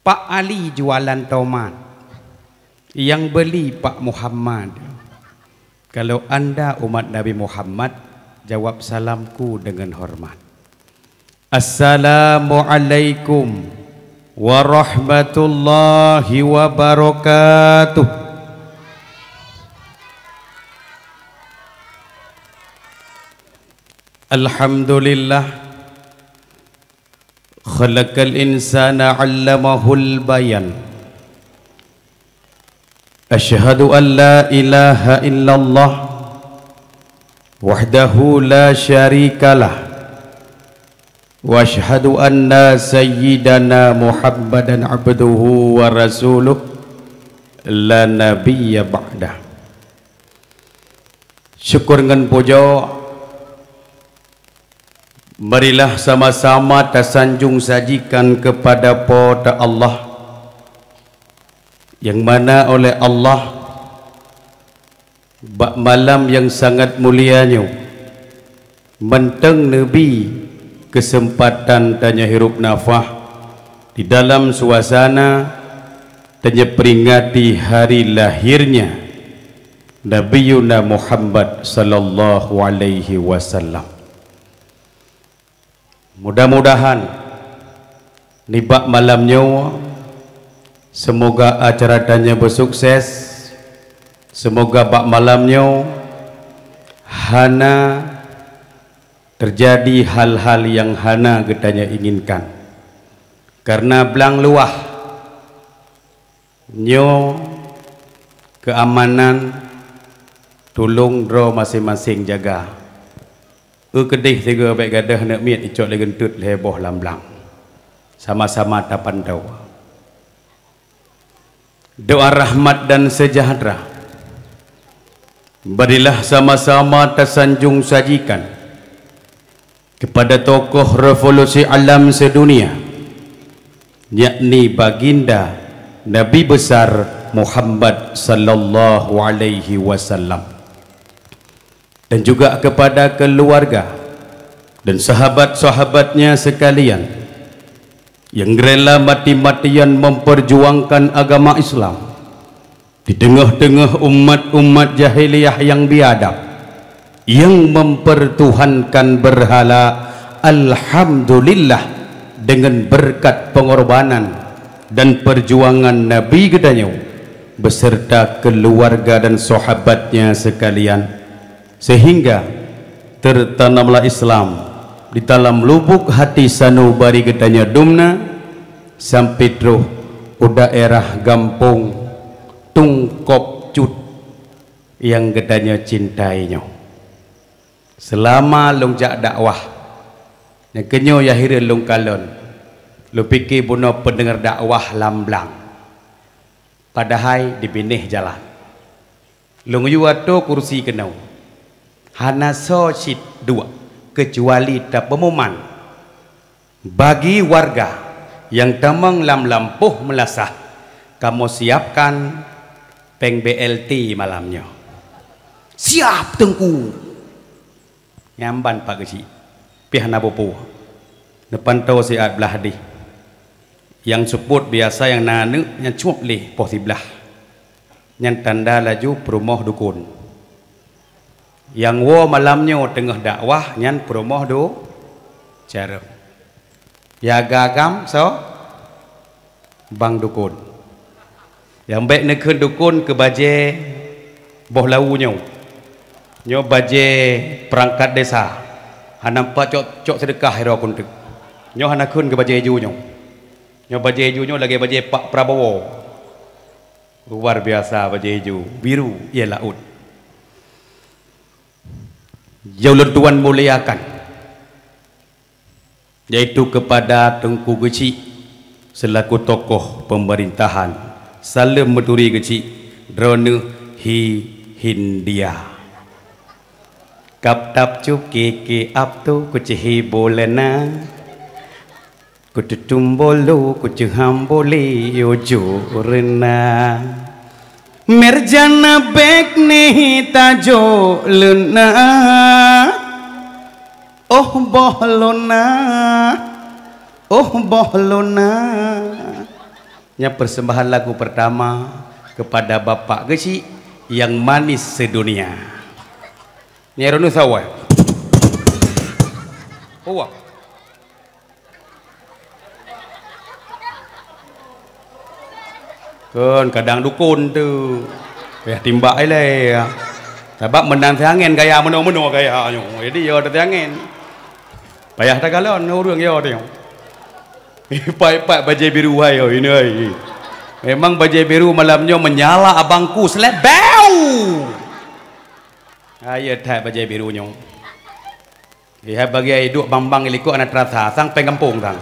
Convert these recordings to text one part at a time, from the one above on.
Pak Ali jualan tomat, yang beli Pak Muhammad. Kalau anda umat Nabi Muhammad, jawab salamku dengan hormat. Assalamualaikum warahmatullahi wabarakatuh. Alhamdulillah khalaqal insana 'allamahul bayan. Asyhadu an la ilaha illallah wahdahu la syarikalah wa asyhadu anna sayyidana Muhammadan abduhu wa rasuluh la nabiyya ba'dah. Syukur ngan puja, marilah sama-sama tersanjung sajikan kepada pada Allah, yang mana oleh Allah bak malam yang sangat mulianya menteng Nabi kesempatan tanya hirup nafah di dalam suasana tanya peringati hari lahirnya Nabiyuna Muhammad sallallahu alaihi wasallam. Mudah-mudahan di bak malamnya semoga acara tanya bersukses. Semoga bak malamnya hana terjadi hal-hal yang hana getanya inginkan. Karena belang luah nyo keamanan tolong dro masing-masing jaga. Kedih tiga baik gadah nak miat icok le gentut leboh lamblang. Sama-sama tapantau. Doa rahmat dan sejahtera berilah sama-sama tersanjung sajikan kepada tokoh revolusi alam sedunia, yakni baginda Nabi besar Muhammad sallallahu alaihi wasallam, dan juga kepada keluarga dan sahabat-sahabatnya sekalian yang rela mati-matian memperjuangkan agama Islam di tengah-tengah umat-umat jahiliyah yang biadab, yang mempertuhankan berhala. Alhamdulillah, dengan berkat pengorbanan dan perjuangan Nabi gedanya beserta keluarga dan sahabatnya sekalian, sehingga tertanamlah Islam di dalam lubuk hati sanubari gedanya dumna sampai terus daerah Gampung Tungkop Cut yang gedanya cintainya. Selama long jak dakwah yang kenyo yahir long kalon lu fikir buno pendengar dakwah lamblang padahal dibinih jalan long yuato kursi kenau hana so sit dua kecuali tak pengumuman bagi warga yang tamang lam lampuh melasah, kamu siapkan peng BLT malamnya. Siap tengku nyamban pak kecil pihak nabopo depan tau siat belah di yang sebut biasa yang nanu yang cuap leh posi belah yang tanda laju perumoh dukun yang wo malamnya tengah dakwah yang perumoh do cara ya gagam so bang dukun yang baik nak dukun ke baje boh launya nyo baje perangkat desa hanampak cok sedekah hero kuntuk nyo hanakun ke baje ju nyo baje ju nyo lagi baje Pak Prabowo luar biasa baje ju biru ia laut jauh Tuan muliakan yaitu kepada Tengku Geci selaku tokoh pemerintahan salam meturi Geci drone hi Hindia kap tap cup ke ap tu kucihi bolena kututumbolo kuciham bole yojo rena merjana bek nehi tajo lena oh bohlona nya persembahan lagu pertama kepada bapak kecil yang manis sedunia. Nyeronu sawa. Oh. Kan kadang dukun tu. Ya timbak ile. Sebab menang angin gaya meno-meno gaya nyo. Jadi yo ada angin. Payah tak galon urang yo tengok. Pak baju biru ayo ini ai. Memang baju biru malamnya menyala abangku selebau. Ayo tak baju biru nyo. Ya bagi hidup bambang iliko anak terasa sang pengampung sang.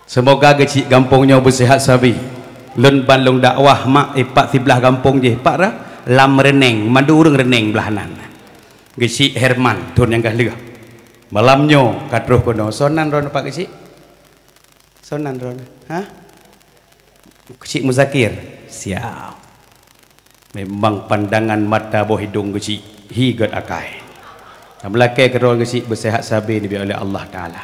Semoga kecik kampungnya bersihat sabi. Lun balung dakwah mak ipak sebelah kampung je. Pak dah lam reneng, mandu urang reneng belahanan. Kecik Herman tun yang kahliga. Malamnya katruh kono sonan ron Pak kecik. Sonan ron. Ha? Kecik Muzakir. Siap. Memang pandangan mata boh hidung kecik higat akai. Melakai kerol kecik bersihat sabi ni oleh Allah Taala.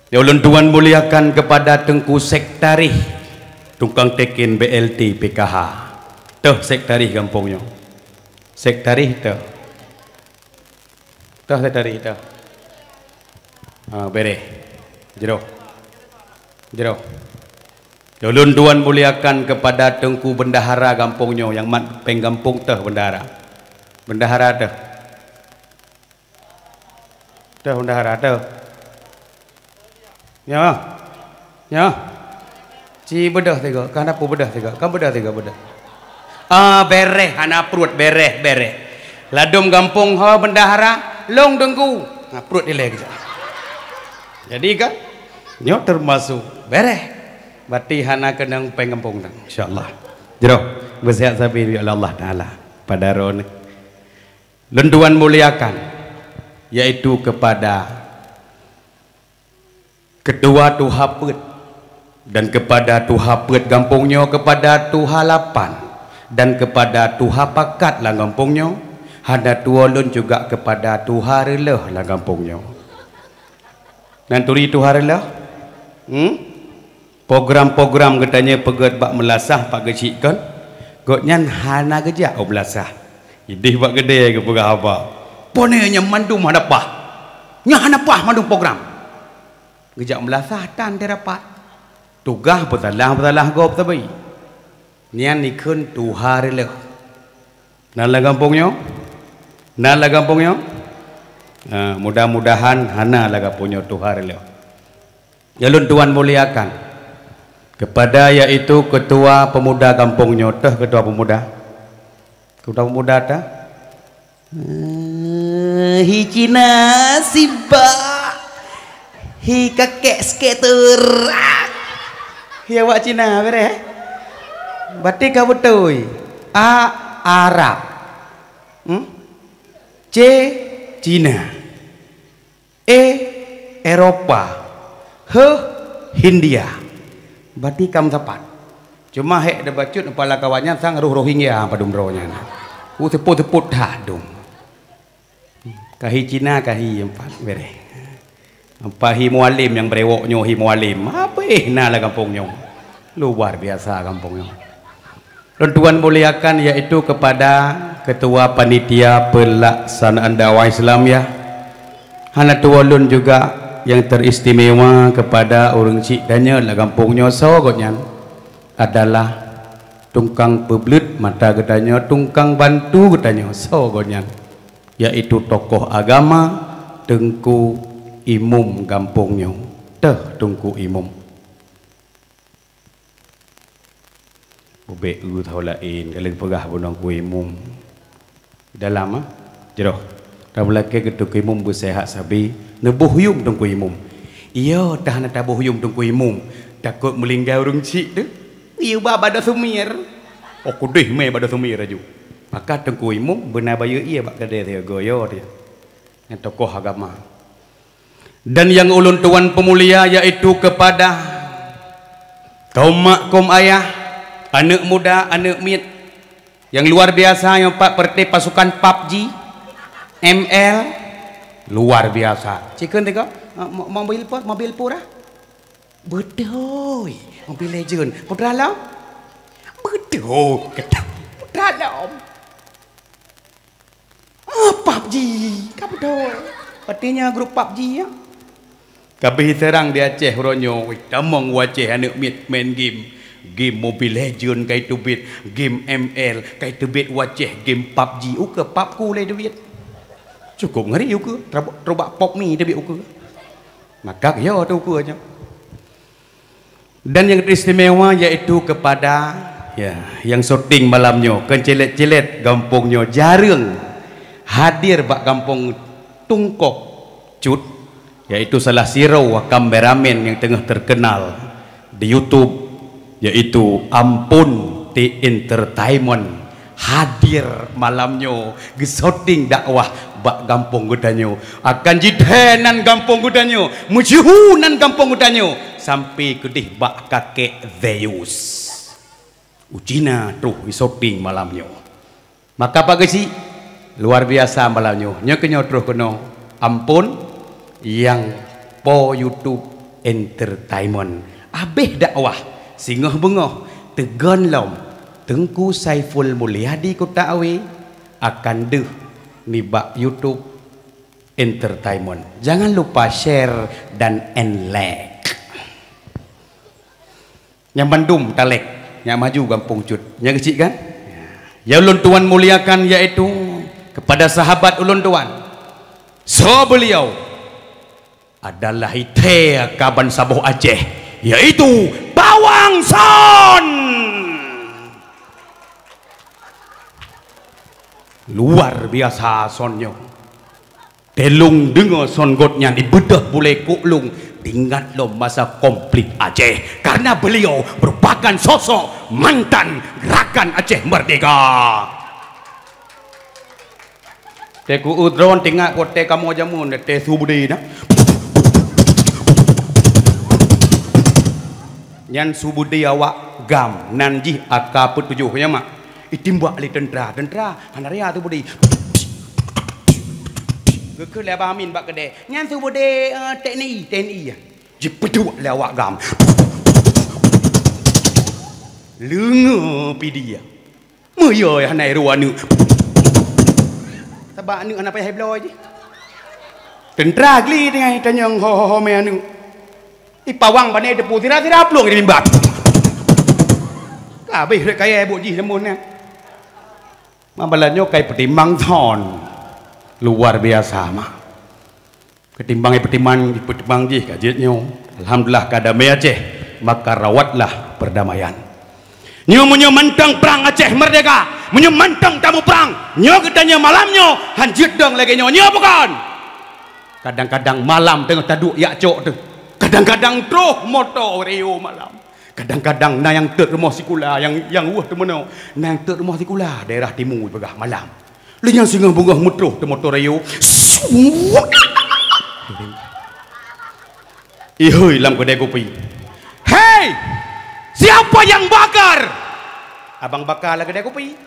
Ya ulun tuan muliakan kepada Tengku Sektarih tukang tekin BLT PKH. Tuh Sektarih kampungnya. Sektarih tuh. Tuh Sektarih tuh. Bere. Jero. Ya ulun tuan muliakan kepada Tengku Bendahara kampungnya yang mat penggampung tuh bendahara. Bendahara tuh. Tuh bendahara tuh. Ya. Ci bedah tiga. Kan apa bedah tiga? Kan bedah tiga bedah. Bereh anak perut bereh. Ladum kampung ha bendahara long dengku. Perut dia lagi. Jadi kan nyo termasuk bereh. Berarti hana kenang pengampung nang insyaallah. Jero bersihat sabi oleh Allah Taala pada ron. Lenduan muliakan yaitu kepada kedua Tuhapet dan kepada Tuhapet kampungnya kepada Tuhalapan dan kepada Tuhapakat lah kampungnya ada tuolun juga kepada Tuhareleh lah kampungnya nanturi Tuhareleh program-program katanya pegat bak melasah pak kecik kan gotnyan hana gejak belasah idih bak gede ke pegah apa ponenya mandum hadapah nya hanapah mandum program gejak melasah tan terapat tugah betalah gop tabai nian nikun Tuhareleh nala kampungnya mudah-mudahan hana laga punya Tuhareleh jalun tuan muliakan kepada yaitu ketua pemuda kampungnya teh ketua pemuda ta hicina sibak hi kakek skater hi awak Cina bere berarti kau betul Arab C Cina Eropa H Hindia berarti kamu tepat cuma hek ada bacut kepala kawannya sang Rohingya padum rohnya teput hadung kahi Cina kahi empat bere apa hi mualim yang brewoknya hi mualim apa lah kampungnya luar biasa kampungnya tuan muliakan yaitu kepada ketua panitia pelaksanaan dakwah Islam ya hana tualun juga yang teristimewa kepada orang cik danya lah kampungnya sogotnya adalah tungkang peblut mata katanya tungkang bantu katanya sogotnya yaitu tokoh agama Tengku Imum kampungnya Tengku Imum ubek tahu lain kalau pegah bunang ku Imum dalam jeroh dah belakang ke Tengku Imum bersehat sabi nebuh yum Tengku Imum iya dah nak tabuh yum Tengku Imum takut melinggar orang cik tu iya pada sumir oh kudih me pada sumir aju maka Tengku Imum benar bayu iya bak kedai dia goyo dia yang tokoh agama dan yang ulun tuan pemulia yaitu kepada kaum mak kaum ayah anak muda anak mit yang luar biasa yang pak perti pasukan PUBG ML luar biasa. Chicken tengok mobil pura. Betul. Mobil legend. Putra alam. Betul. Putra alam. PUBG. Kau betul. Artinya grup PUBG ya. Kabeh terang di Aceh ronyo. Tamang Aceh anak main game. Game Mobile Legend kai tu bit, game ML kai tu bit Aceh, game PUBG uke papku le tu bit. Cukup ngeri uke. Terobak pop mi tu bit uke. Maka ya tu uke aja. Dan yang istimewa yaitu kepada ya yang syuting malamnya kan celet-celet kampungnya jarang hadir bak kampung Tungkok Cut, yaitu salah sirau kameramen yang tengah terkenal di YouTube, yaitu Ampun The Entertainment hadir malamnya gesoting dakwah bak kampung gudanyo akan jidhenan kampung gudanyo mujuhunan kampung gudanyo sampai kedih bak kakek Zeus Ucina tuh gesoting malamnya. Maka Pak Gesi luar biasa malamnya nyokenyo terus kena Ampun yang po YouTube Entertainment abeh dakwah singoh bengoh tegon lom Tengku Saiful Mulyadi Kota Awe akan deh nibak YouTube Entertainment. Jangan lupa share dan like. Yang Bandung talek, yang maju Kampung Cut, yang kecil kan? Ya ulun tuan muliakan yaitu kepada sahabat ulun tuan. So beliau adalah ite kaban sabuh Aceh, yaitu Bawang Son. Luar biasa sonnya. Telung dengar son gotnya dibedah boleh kuklung tinggal lo masa komplit Aceh karena beliau merupakan sosok mantan gerakan Aceh Merdeka. Teku udron tinggal kote kamu jamun te subudi na. Nyan subudi awak gam nanji akaput tujuhnya mak. Itimbak li tentera hanaria tu budi ke leba amin bak kede nyan tu budi TNI ya jipedu lewak gam lenga pidi ya moyo ya hanai ruwa nu tabak nu ana pai heblo je tentera gli dengan tanyang ho me anu ipawang bane depu tira plong di mimbat kabeh rek kaya bu ji lemun na mabalanyo kay petimbang thon luar biasa mah ketimbang petimbang ji kajitnyo alhamdulillah kadamai Aceh maka rawatlah perdamaian nyo menyo mentang perang Aceh Merdeka menyo mentang tamu perang nyo gedanya malamnyo hanjit dong lagi nyo bukan kadang-kadang malam tengah taduk yak cok tu kadang-kadang troh moto reo malam kadang-kadang na yang tek rumah sikula yang wah tu mana na yang tek rumah sikula daerah timur begah malam lu yang singa bunga mutruh tu motor rayu ihoi lam kedai kopi hei siapa yang bakar abang bakar lah kedai kopi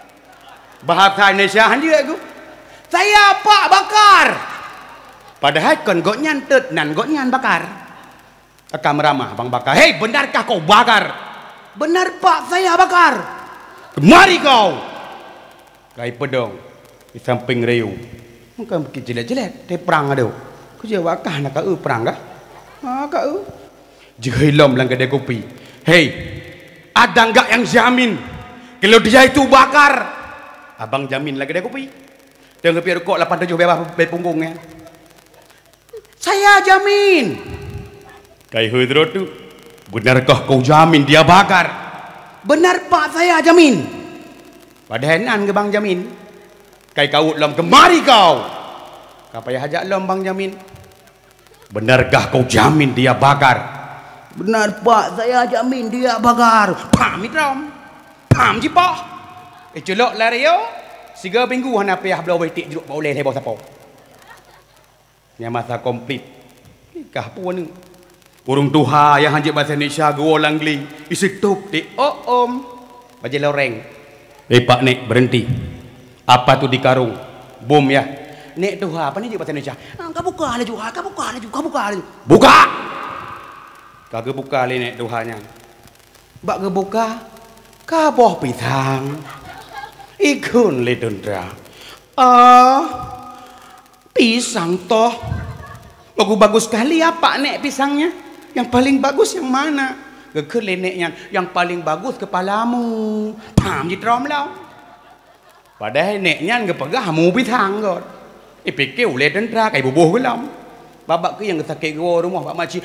bahasa Indonesia dia aku saya Pak bakar padahal kan goknyan tet nan goknyan bakar akan meramah abang bakar hei benarkah kau bakar benar Pak saya bakar kemari kau kai pedong di samping reu mungkin jelek-jelek te perang ada ku jawab kah nak kau perang kah kau jehilom lang kedai kopi hei ada enggak yang jamin kalau dia itu bakar abang jamin lah kedai kopi jangan kopi rokok 87 bebas punggungnya saya jamin kai hudro tu benarkah kau jamin dia bakar benar Pak saya jamin padahal nan ke bang jamin kai kau lam kemari kau payah hajak lam bang jamin benarkah kau jamin dia bakar benar Pak saya jamin dia bakar pamit ram pam ji Pak celok lari yo 3 minggu hana payah belau betik jeruk boleh heboh sapo nya masa komplit nikah pun ni urung tuha yang hanjit bahasa Indonesia gua langli isi tup di om baje loreng Pak nek berhenti apa tu di karung bom ya nek doha apa ni je bahasa Indonesia? Kau buka laju, kau buka laju, kau buka laju. Buka. Kagak buka le nek dohanya. Bak ke buka, kaboh pisang. Ikun le Dondra. Pisang toh. Bagus sekali apa nek pisangnya? Yang paling bagus yang mana? Gekun le neknya, yang paling bagus kepalamu. Pam je trom lau. Padahal neknya ngepegah hamu pisang kot. Pikir le Dondra kai bubuh ke lam. Babak ke yang sakit ke rumah Pak Makcik.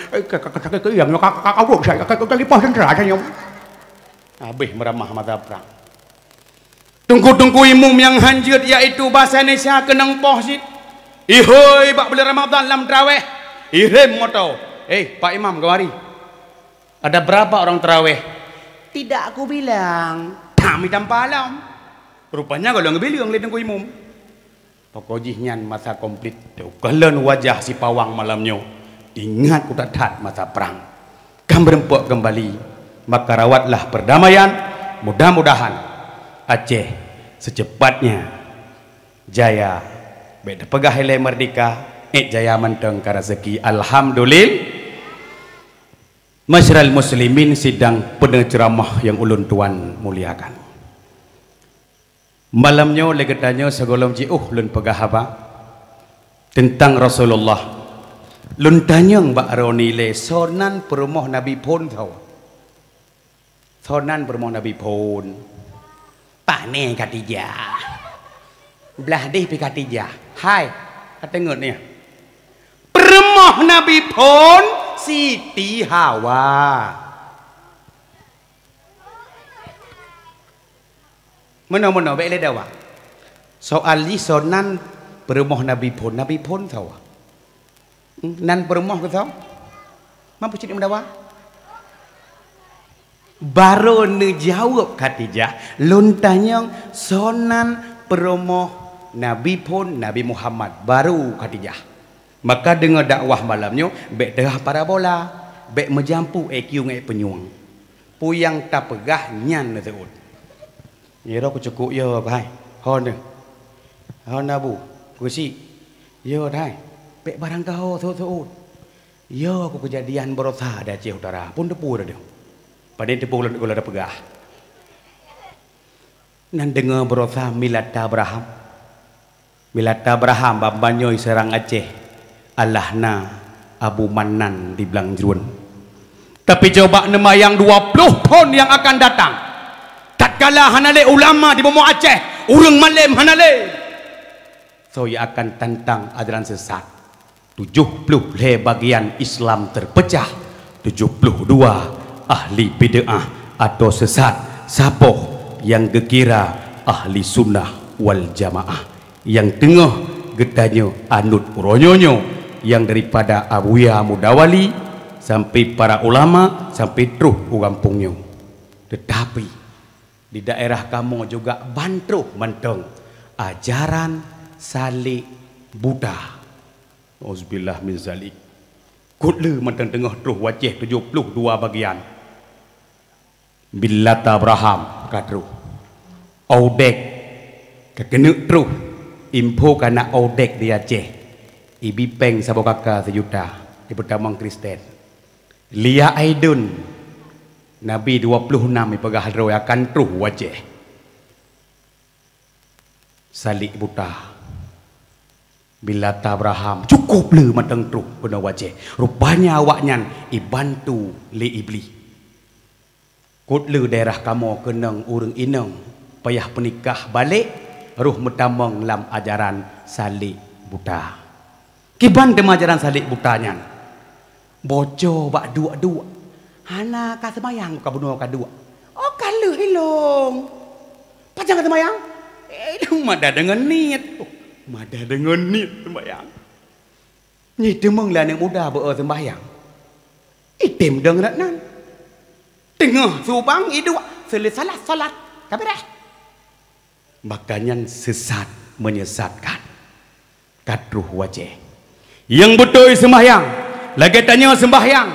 Ke yang kakak saya kakak lipas Dondra saya. Habis meramah mata perang. Tungku-tungku imum yang hanjut yaitu bahasa Indonesia kenang pohsit. Ihoi bak bulan Ramadan dalam terawih. Irim moto. Pak Imam kemari. Ada berapa orang terawih? Tidak aku bilang. Kami tanpa alam. Rupanya kalau ngebili yang lihat tungku imum. Pokoknya masa komplit. Kalian wajah si pawang malamnya. Ingat ku tak masa perang. Kam berempuk kembali. Maka rawatlah perdamaian. Mudah-mudahan Aceh secepatnya jaya. Beda pegah hele merdeka. Jaya menteng ka rezeki. Alhamdulillah. Masyarakat muslimin sidang penceramah yang ulun tuan muliakan. Malamnya legetanya segolong jiuh lun pegah apa? Tentang Rasulullah. Lun tanya Mbak Roni le sonan perumah Nabi pun tahu. Sonan bermoh Nabi pun Pane Katijah belah deh pi Katijah. Hai kata ngut ni bermoh Nabi pun Siti Hawa. Mana-mana baik le dawa. Soal li sonan bermoh Nabi pun tahu. Nan bermoh ke tahu? Mampu cerita mendawa? Baru ngejawab Khadijah lun tanya sonan peromoh Nabi pun Nabi Muhammad baru Khadijah. Maka dengar dakwah malamnya bek derah parabola bek menjampu EQ ngai penyuang puyang tak pegah nyan teut ya ro ku cukup ya bahai hon abu kusi ya dai bek barang kau teut ya aku kejadian berosa ada Aceh Utara pun depu dah. Padahal tepuk gula pegah. Nan dengar berosa Milata Abraham. Milata Abraham bambanyoi serang Aceh. Allahna Abu Manan di belang jerun. Tapi coba nama yang 20 tahun yang akan datang. Tatkala hanale ulama di bawah Aceh, urang malam hanale. So ia akan tentang ajaran sesat. 70 bagian Islam terpecah. 72 ahli bid'ah atau sesat. Siapa yang gekira ahli sunnah wal jamaah, yang tengah getanya anut ronyonyo, yang daripada Abuya Mudawali sampai para ulama sampai terus ugampungnya. Tetapi di daerah kamu juga bantu menteng ajaran salik Buddha. Auzubillah min zalik. Kutlu menteng tengah terus wajah 72 bagian. Milata Abraham katru Audek kekenuk terus info kana Audek di Aceh ibi peng sabo kakak sejuta di pertama Kristen Lia Aidun Nabi 26 ipagah hadro akan terus wajah salik buta Milata Abraham cukup le matang terus kena wajah rupanya awaknya ibantu li iblis. Kutlu daerah kamu kenang urang inang payah penikah balik ruh metamang lam ajaran salik buta. Kiban dem ajaran salik butanya. Bojo bak dua-dua. Hana ka semayang ka bunuh ka dua. Oh kalu hilong. Pajang ka semayang? Hilong mada dengan niat. Mada dengan niat sembayang. Ni demeng lah yang muda ber sembayang. Item dengan nan. Tengah subang itu selesai salat kabareh. Makanya sesat menyesatkan kadruh wajah. Yang betul sembahyang, lagi tanya sembahyang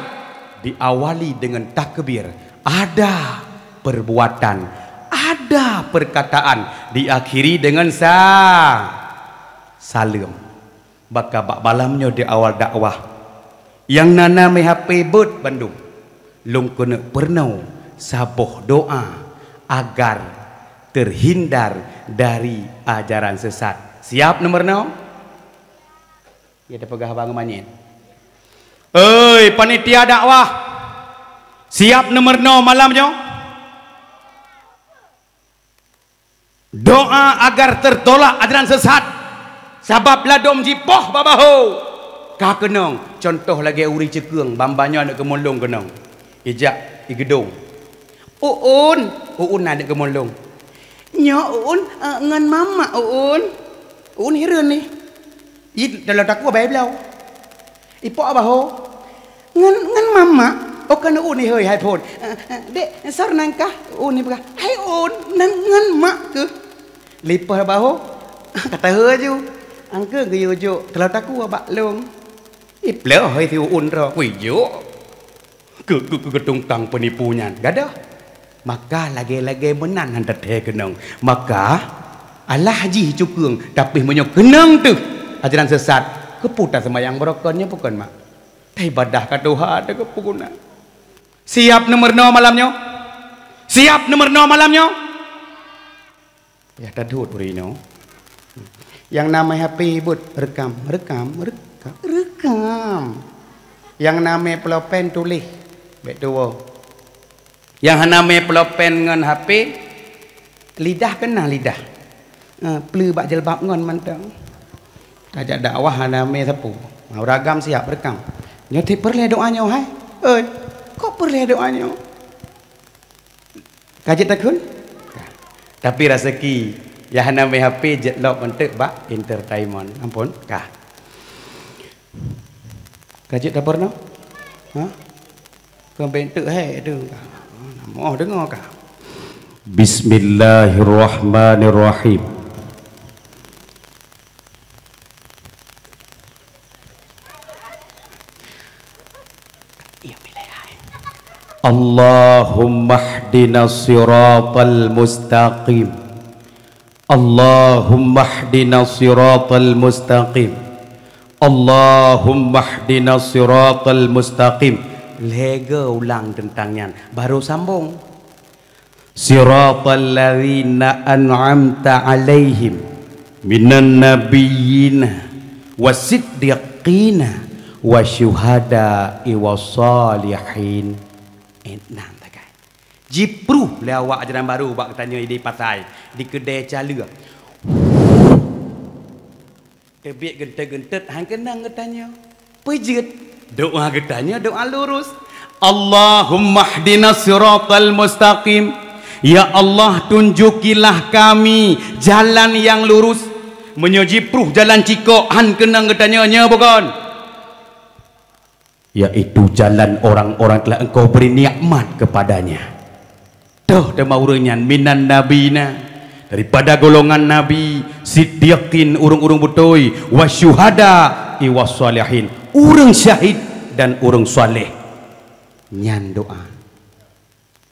diawali dengan takbir, ada perbuatan, ada perkataan, diakhiri dengan salam baka bak balamnya di awal dakwah yang nana me HP bet Bandung lung kena pernah saboh doa agar terhindar dari ajaran sesat. Siap nomor 0? Ya ada pegah bang manyen. Panitia dakwah. Siap nomor 0 malamnya? Doa agar tertolak ajaran sesat. Sabab ladom jipoh babaho. Ka kenong contoh lagi uri cekeung bambanya nak kemolong kenong. Ijak i gedung. Uun ada kemolong. Nya Uun ngan mama Uun hireun ni. I dalam takwa bae belau. Ipo abaho. Ngan mama kan Uun ni heuy hai phon. Dek sor nangkah Uun ni begah. Hai Uun ngan mak ke. Lipah baho. Kata heuy ju. Angke ge yo kalau takwa bak long. Ipleo heuy thi Uun ro kuy yo. Ke tungtang penipunya. Gadah. Maka lagi-lagi menan hantar teh kenang. Maka Allah haji cukung tapi menyok kenang tu ajaran sesat keputar semayang berokonnya bukan mak. Teh ibadah ka Tuhan ada kepuguna. Siap nomor 0 malamnya? Siap nomor 0 malamnya? Ya tadut urino. Yang namanya HP but rekam. Yang namanya pulpen tulis. Betul. Yang namanya pulpen ngan HP lidah kena lidah. Pleu bak jelbab ngon mantang. Tajak dakwah namanya sapu. Ragam siap rekam. Nyoti perle doanya hai. Kok perle doanya? Kaji takun? Tapi rezeki yang namanya HP jetlok mentek bak entertainment. Ampun, kah. Kaji tak pernah? Ha? Kau bentuk hai tu. Mau dengar kah? Bismillahirrahmanirrahim. Allahumma hdina siratal mustaqim. Allahumma hdina siratal mustaqim. Allahumma hdina siratal mustaqim. Lega ulang tentangnya baru sambung. Siratal ladzina an'amta alaihim minan nabiyyina wasiddiqina wasyuhada'i wassalihin. Enam takai. Jipru lewat ajaran baru bak tanya di pasai di kedai cala. Tebik gentet-gentet hang kenang getanya. Pejet doa getanya doa lurus. Allahumma hdina siratal mustaqim. Ya Allah tunjukilah kami jalan yang lurus. Menyojipruh jalan cikok han kenang getanya nya bukan. Yaitu jalan orang-orang telah engkau beri nikmat kepadanya. Tuh demauranya minan nabina daripada golongan nabi, siddiqin urung-urung butoi, wasyuhada iwassalihin urung syahid dan urung saleh. Nyan doa.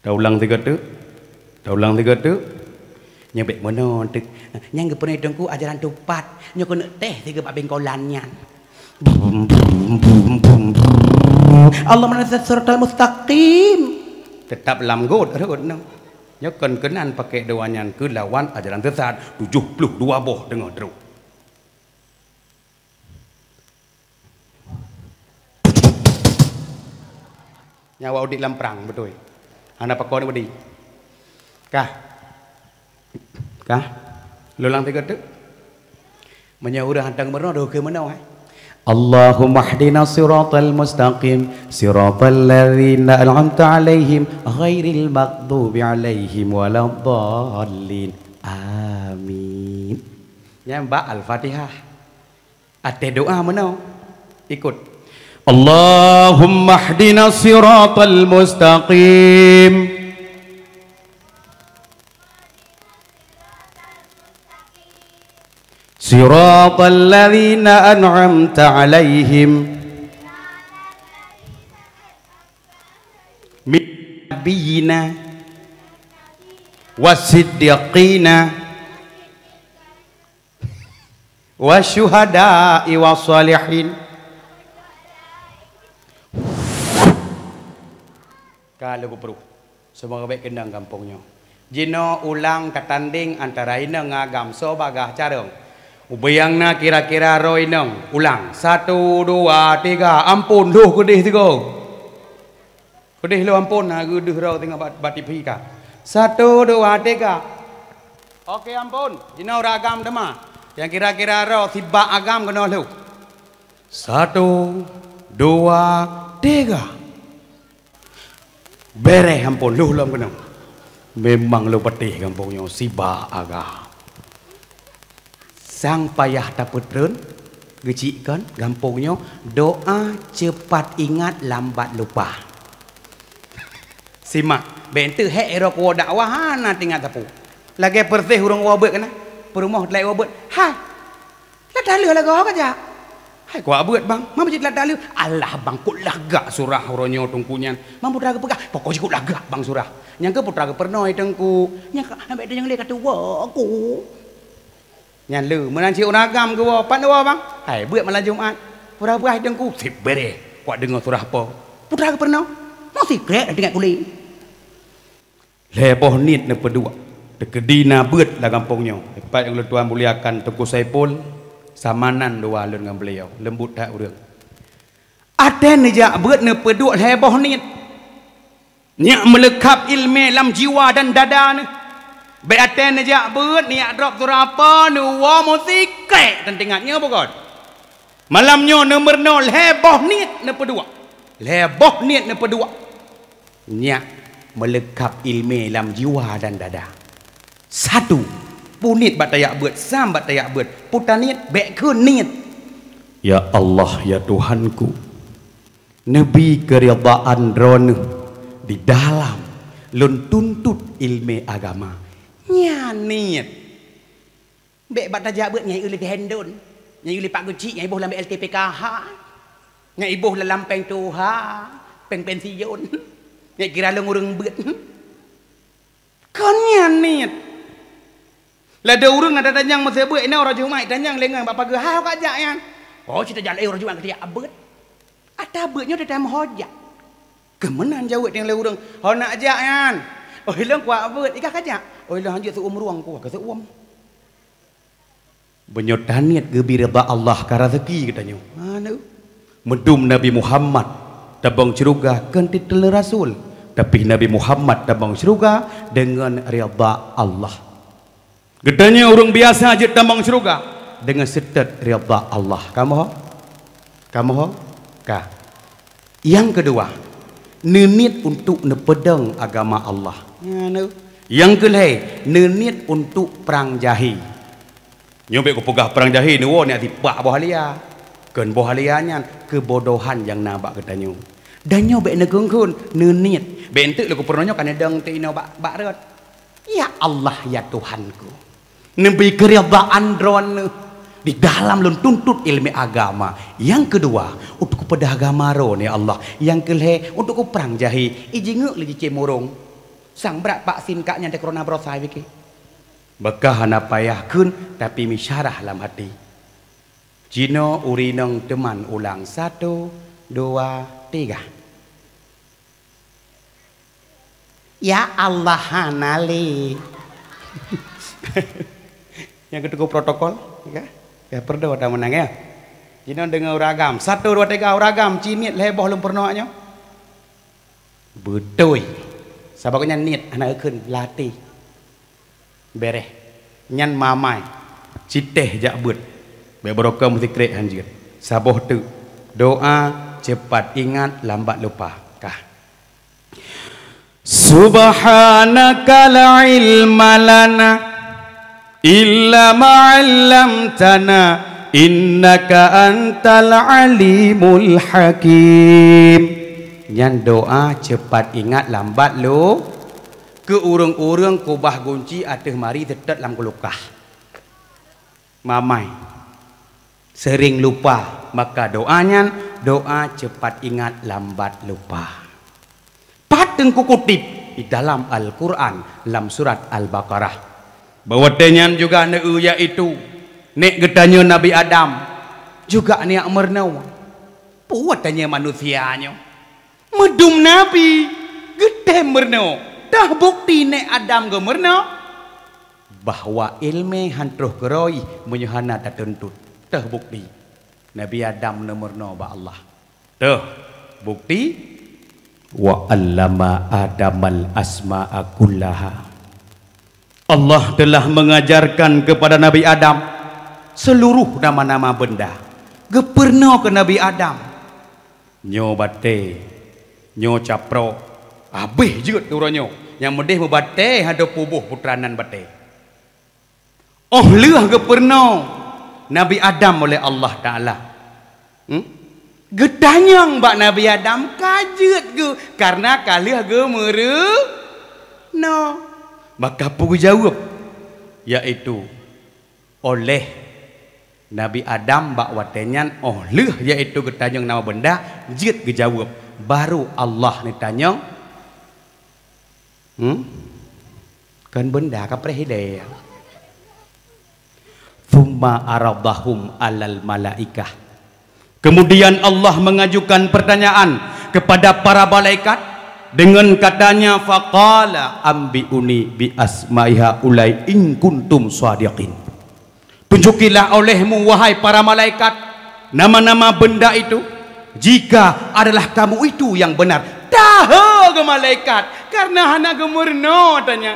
Dah ulang tiga tu. Nyebek mono tek. Nyang gepene dengku ajaran tupat. Nyo kena teh tiga bak bengkolan nyan. Allah menasihati siratal mustaqim. Tetap lamgot rut no. Nya kenan pakai doanya ke lawan ajaran sesat 72 boh dengar terus. Nyawa udik lamprang betul. Anda pakon budi. Kah? Lulang tiga tu. Menyaudah hantang merno do ke mana hai? Allahumma hdina siratal mustaqim siratal ladzina an'amta alaihim ghairil maghdubi alaihim waladdallin. Amin. Yang ba al-Fatihah. Ate doa mana? Ikut. Allahumma hdina siratal mustaqim siratal ladzina an'amta alaihim min nabiyyina wasiddiqina wasyuhada'i wassalihin. Kalau perlu semua baik kendang kampungnya jino ulang ketanding antara ina ngagam so bagah careng ubayangna kira-kira roy neng ulang 1 2 3 ampun duh kudih tiga kudih lu ampun nah gudih roh tengah bati pika 1 2 3 oke ampun jino ragam dema yang kira-kira roh tiba agam kena lu 1 2 3 bereh ampun lu lam kena memang lu petih kampungnya siba agak sang payah dapat ren gecikan kampungnya doa cepat ingat lambat lupa simak bentuk hek erok wa dakwah na tinggal tapu lagi perteh urang wa beut kana perumah lai wa beut hai la daleu lagu aja hai ku beut bang mam jadi la daleu Allah bang kut lagak surah uronyo tungkunyan mam putra pegah pokok kut lagak bang surah nyangka putra pernoi tengku nyangka ambek dia yang le kata wa aku nyan lu menanci uragam ke wa pan wa bang hai beut malam Jumaat putra pegah tengku sip bere kuat dengar surah apa putra pernah masih krek dengan kulit leboh nit ne pedua dekedina beut lah kampungnya lepas yang Tuhan muliakan Tengku Saipul samanan dua alun dengan beliau lembut tak urang ada nejak beut ne pedua leboh nit nyak melekap ilmu dalam jiwa dan dada ne be ada nejak beut niat drop turapa nu wa musik krek dan tengahnya pokok malamnya nomor 0 leboh nit ne pedua leboh nit ne pedua nyak melekap ilmu dalam jiwa dan dada 1 punit bat tayak beut sam bat tayak beut putanit bekun nit ya Allah ya Tuhanku nabi keridaan ron di dalam lun tuntut ilmu agama nyanit bek bat tayak beut nyai uli hendon nyai uli Pak Guci nyai boh lambe LTPKH nyai boh dalam peng tuha peng pensiun nyai kira lu ngurung beut kan nyanit lah ada urang ada tanyang masa beut ina orang Jumaat tanyang lengan bapa ge ha ka jak yan oh cerita jalan orang Jumaat dia beut ada beutnya ada dalam hojak kemenan jawab yang le urang ho nak jak yan oh hilang kuat beut ikah ka jak oh hilang hanjut seum ruang ku ka seum benyot danit gebi rida Allah ka rezeki katanya anu medum Nabi Muhammad tabang syurga kan titel rasul tapi Nabi Muhammad tabang syurga dengan rida Allah gedanya orang biasa aja tabang syurga dengan setet rida Allah kamu ho ka yang kedua nenit untuk nepedang agama Allah yang kelai nenit untuk perang jahi nyobek ku pegah perang jahi ni wo ni tipak bohalia ken bohalianya kebodohan yang nabak katanya dan nyobek negengkun nenit bentuk lu ku pernah kan dang tino bak ret ya Allah ya Tuhanku nabi keridaan dron di dalam lun tuntut ilmu agama yang kedua untuk kepada agama ro ni Allah yang kelih untuk ku perang jahi ijinge lagi cemorong sang berat pak sin kaknya de corona brosai wiki bekah hana payahkeun tapi misyarah dalam hati jino urinong teman ulang 1 2 3 ya Allah hanali yang kedua protokol ya perdo ada menang ya jino dengan uragam 1 2 3 uragam cinit leboh lum pernahnya betul sabaknya nit anak keun latih bereh nyan mamai citeh jak beut be barokah mesti krek anjir saboh tu doa cepat ingat lambat lupa kah subhanaka la ilma lana illa ma 'allamtana innaka antal alimul hakim nyan doa cepat ingat lambat lu ke urang-urang kubah gunci ateh mari tetet lam kulukah mamai sering lupa maka doanya doa cepat ingat lambat lupa pateng ku kutip di dalam Al-Quran dalam surat Al-Baqarah bahwa denyan juga yaitu nek getanya Nabi Adam juga niak mernau puat tanya manusianya medum Nabi gede mernau dah bukti nek Adam ge mernau bahwa ilmu hantruh geroi menyuhana tak tuntut dah bukti Nabi Adam mernau ba Allah dah bukti wa allama adamal asma'a kullaha Allah telah mengajarkan kepada Nabi Adam seluruh nama-nama benda geperno ke Nabi Adam nyo bate nyo capro habis juga turanyo yang medih membate ada pubuh putranan bate oh leuh geperno Nabi Adam oleh Allah Ta'ala gedanyang bak Nabi Adam kajet ge karena kalih ge mere no maka pugu jawab yaitu oleh Nabi Adam bak watenyan oh leuh yaitu gedanyang nama benda jet ge jawab baru Allah ni tanyang kan benda ka prehide thumma aradahum alal malaikah kemudian Allah mengajukan pertanyaan kepada para malaikat dengan katanya faqala ambiuni bi asma'iha ulai in kuntum shadiqin tunjukilah olehmu wahai para malaikat nama-nama benda itu jika adalah kamu itu yang benar dah ke malaikat karena hana gemurno tanya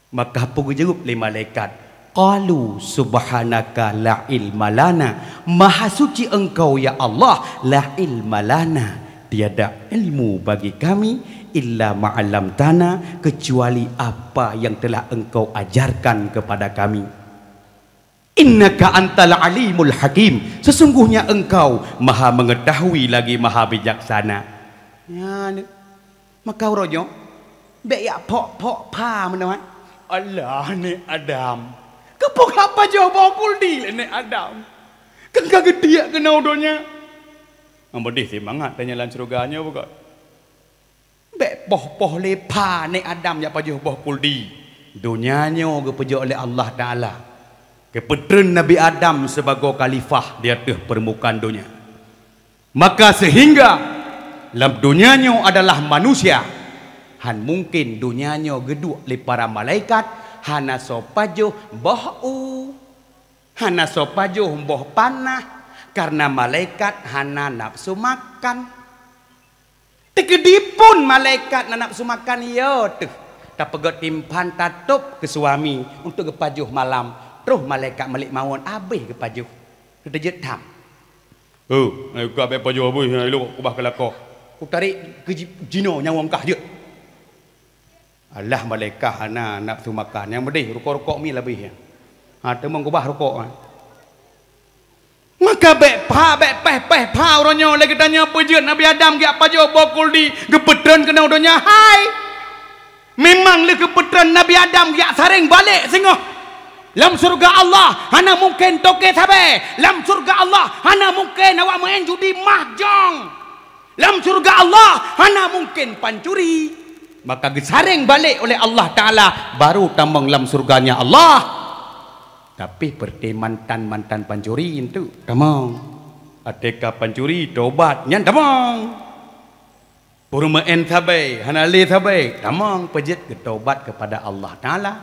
maka pugu jawab li malaikat qalu subhanaka la ilma lana maha suci engkau ya Allah la ilma lana tiada ilmu bagi kami illa ma'alam tanah kecuali apa yang telah engkau ajarkan kepada kami innaka antal alimul hakim sesungguhnya engkau maha mengetahui lagi maha bijaksana ya maka rojo be ya pok pa menawan Allah ni Adam kepok apa jauh bokul di nek Adam kan kagak dia kena udonya ambedih semangat tanya lan surganya bukan be poh lepa nek Adam ya pajuh bokul di dunianya ge pejo oleh Allah Taala kepetren Nabi Adam sebagai khalifah di atas permukaan dunia maka sehingga dalam dunianya adalah manusia han mungkin dunianya geduk le para malaikat hana sopajuh boh hana sopajuh boh panah karena malaikat hana nafsu makan tegedipun malaikat nafsu makan ya tuh tak pegot timpan tatup ke suami untuk kepajuh malam terus malaikat malik mawon abih kepajuh kedejet tam ayo ka be pajuh abih lu kubah kelako ku tarik ke jino nyawang kah je Allah malaikat hana nafsu makan yang bedih rukuk-rukuk mi lebih ya temang kubah rukuk maka bek peh orangnya lagi tanya pejian Nabi Adam ge apa jo bokul di gepetran kena udonya hai memang le gepetran Nabi Adam ge saring balik singoh lam surga Allah hana mungkin toke sabe lam surga Allah hana mungkin awak main judi mahjong lam surga Allah hana mungkin pancuri maka disaring balik oleh Allah Ta'ala baru tambang dalam surganya Allah tapi berarti mantan pancuri itu tamang adeka pancuri tobat nyan tamang purmaen sabai hanali sabai tamang pejit ketobat kepada Allah Ta'ala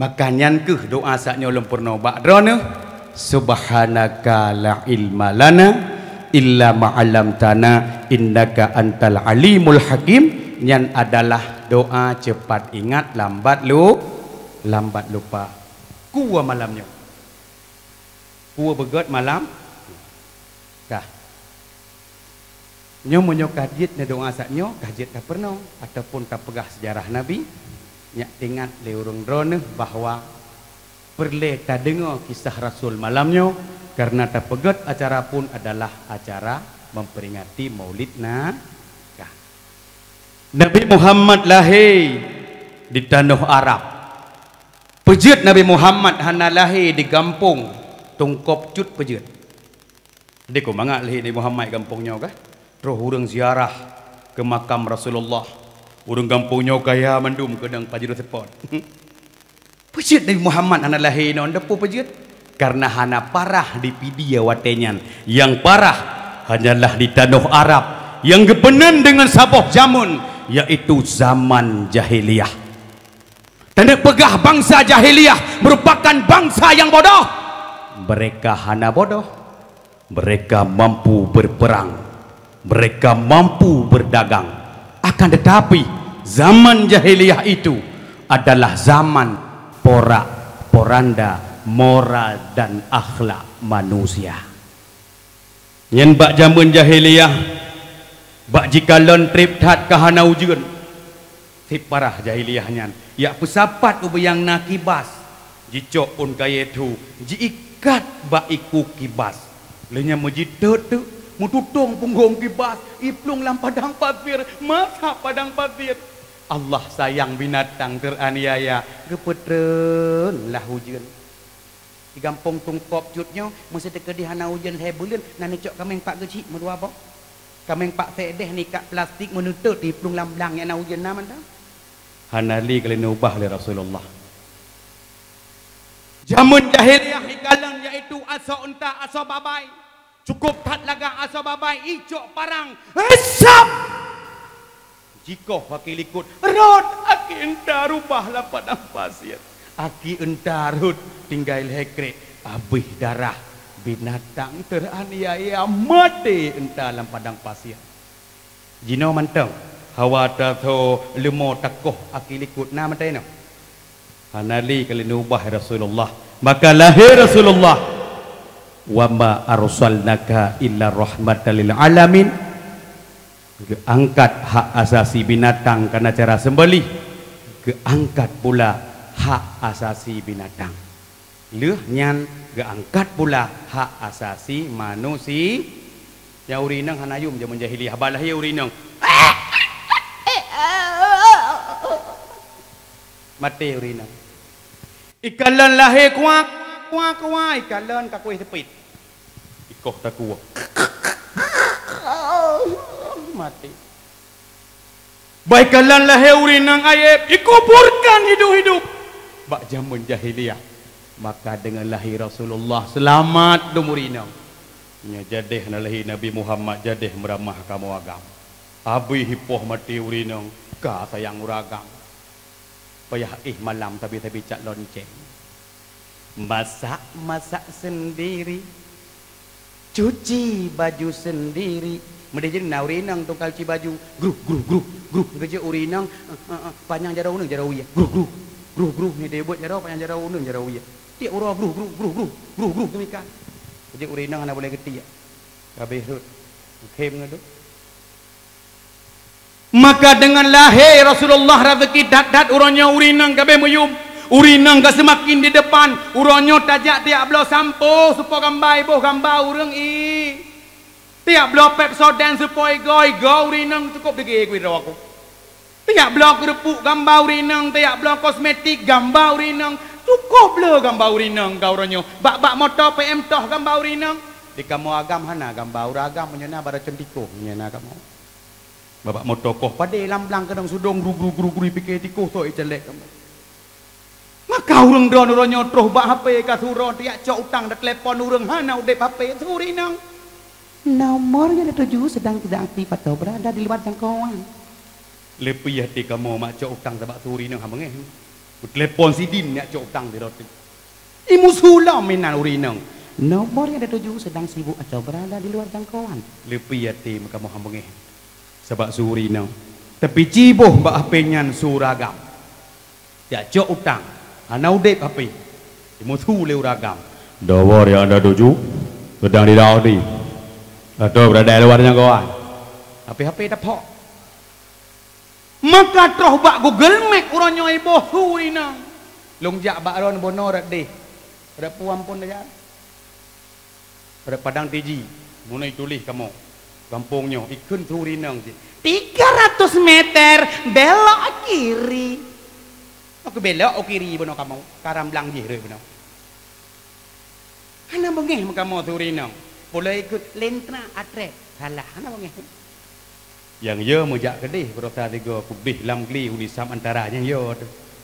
maka nyan ke doa saknya lempurna ba'drana subhanaka la ilma lana illa ma'alam tana innaka antal alimul hakim yang adalah doa cepat ingat lambat lupa kuwa malamnya kuwa begot malam dah nyo monyo kajet na doa saknyo kajet tak pernah ataupun tak pegah sejarah Nabi nyak ingat le urang drone bahwa perle ta dengar kisah Rasul malamnya karena tak pegot acara pun adalah acara memperingati Maulid Nabi Muhammad lahir di tanah Arab. Pejut Nabi Muhammad hana lahir di kampung Tungkop cut pejut. Dia ko mangak lahir di Muhammad kampungnya kah? Terus urang ziarah ke makam Rasulullah. Urang kampungnya kaya mandum kedang pajero sepot. Pejit Nabi Muhammad hana lahir non depu pejit karena hana parah di pidia watenyan. Yang parah hanyalah di tanah Arab yang gepenan dengan saboh jamun, yaitu zaman jahiliyah. Tanda pegah bangsa jahiliyah merupakan bangsa yang bodoh. Mereka hana bodoh, mereka mampu berperang, mereka mampu berdagang. Akan tetapi zaman jahiliyah itu adalah zaman porak-poranda moral dan akhlak manusia. Yang bak zaman jahiliyah, bak jika lon trip tat kahana ujian, trip parah jahiliyahnya. Ya pesapat ubayang na kibas, jicok pun kaya tu, jiikat bak iku kibas. Lenya mejitot tu, mututung punggung kibas, iplung lam padang pasir, masa padang pasir. Allah sayang binatang teraniaya, gepetren lah hujan. Di kampung tungkop jutnya, mesti dekat di hana hujan saya bulan, nani cok kameng pak kecil merua apa? Kameng pak sedeh ni kat plastik menutup di pelung lamblang yang hujan nama dah. Hana li kali ubah oleh Rasulullah. Jamun jahiliyah hikalan yaitu asa unta asa babai. Cukup tat laga asa babai, icok parang, esap. Jika wakil ikut rod aki entar rubahlah padang pasir, aki entar rod tinggal hekre abih darah binatang teraniaya mati entar dalam padang pasir. Jino mantang hawa tato lemo takoh aki ikut nama tena hanali kali nubah Rasulullah, maka lahir Rasulullah, wa ma arsalnaka illa rahmatan lil alamin. Keangkat hak asasi binatang karena cara sembelih, keangkat pula hak asasi binatang. Leuh nyan keangkat pula hak asasi manusia. Ya urinang hanayum zaman jahiliyah balah ya urinang. Mati urinang. Ikalan lahir kuak ikalan kakui sepit. Ikoh takua. Mati. Baikalan lahir urinang ayat dikuburkan hidup-hidup. Bak zaman jahiliyah, maka dengan lahir Rasulullah selamat dumurinang. Nya jadeh na lahir Nabi Muhammad jadeh meramah kamu agam. Abi hipoh mati urinang ka sayang uragam. Payah malam tapi cak lonceng. Masak sendiri, cuci baju sendiri. Mede jadi na urinang tungkal ci baju grup kerja urinang panjang jarau neung jarau ya grup ni dia buat jarau panjang jarau neung jarau ya tiap urang grup demikian kerja urinang ana boleh geti ya kabeh rut kem ngadu. Maka dengan lahir Rasulullah rezeki dat urangnya urinang kabeh muyum urinang ka semakin di depan urangnya tajak tiap belah sampo supaya gambai boh gambar urang tiap blok Pepsodent supaya goy urinang cukup degi aku. Tiap blok kerupuk gambar urinang, tiap blok kosmetik gambar urinang, cukup le gambar urinang kau ronyo. Bak motor PM toh gambar urinang. Di kamu agam hana gambar uragam menyana bara centiko menyana kamu. Babak motor koh pade lamblang kadang sudong gru pikir tiko to jelek kamu. Maka urang don ronyo troh bak HP ka suron tiak cok utang dak telepon urang hana udep HP urinang. Nomornya ada 7 sedang tidak aktif atau berada di luar jangkauan. Lebih hati kamu mak cok utang tabak suri nang hamengeh. Telepon sidin nak cok utang di roti. Imu sulam minan urinang. Nomornya ada 7 sedang sibuk atau berada di luar jangkauan. Lebih hati kamu hamengeh. Sebab suri nang. Tapi ciboh mbak HP nyan suragam. Ya cok utang. Hana udep HP. Imu sule uragam. Nomor yang ada 7 sedang di daudi. Atau berada di luar jangkauan. HP dapok. Maka troh bak Google Map urangnya iboh surinang. Longjak bak ron bono rat deh. Ada puam pun aja. Ada padang tiji. Munai tulis kamu. Kampungnya ikun surinang je. 300 meter belok kiri. Aku belok kiri bono kamu. Karam belang je bono. Ana bengeh kamu surinang. Boleh ikut lentra atrek salah ana bang yang ye mojak kedih berota tiga kubih lam gli unisam antaranya yo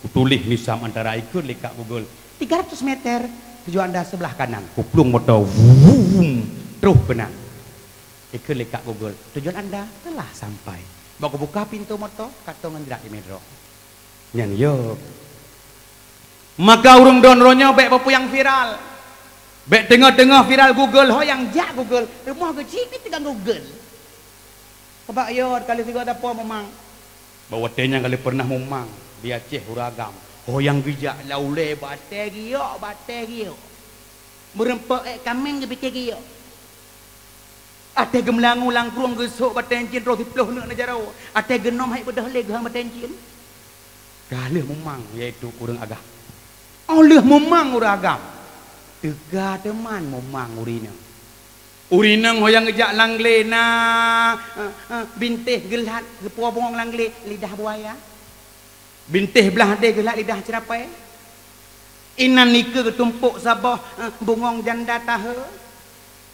Tulis nisam antara ikut lekat Google 300 meter tujuan anda sebelah kanan. Kuplung motor terus benar. Ikut lekat Google tujuan anda telah sampai. Bawa buka pintu motor kata ngendrak di metro. Nyan yo. Maka urung donronyo bek papu yang viral. Bek tengah-tengah viral Google ho yang jak Google. Rumah kecil ni tegang Google. Kebak yo kali tiga ada apa memang. Bawa tenya kali pernah memang di Aceh Uragam. Oh yang bijak laule bateri. Merempak kameng ke bateri. Ate gemlangu langkruang gesok batencin roh diploh nak najarau. Ate genom hai bedah leg hang batencin. Galih memang iaitu urang agam. Oleh memang urang agam. Tega teman memang urina. Urina hoyang ngejak langle na bintih gelat gepua bongong langle lidah buaya. Bintih belah de gelat lidah cerapai. Inan nika ketumpuk sabah bongong janda taha.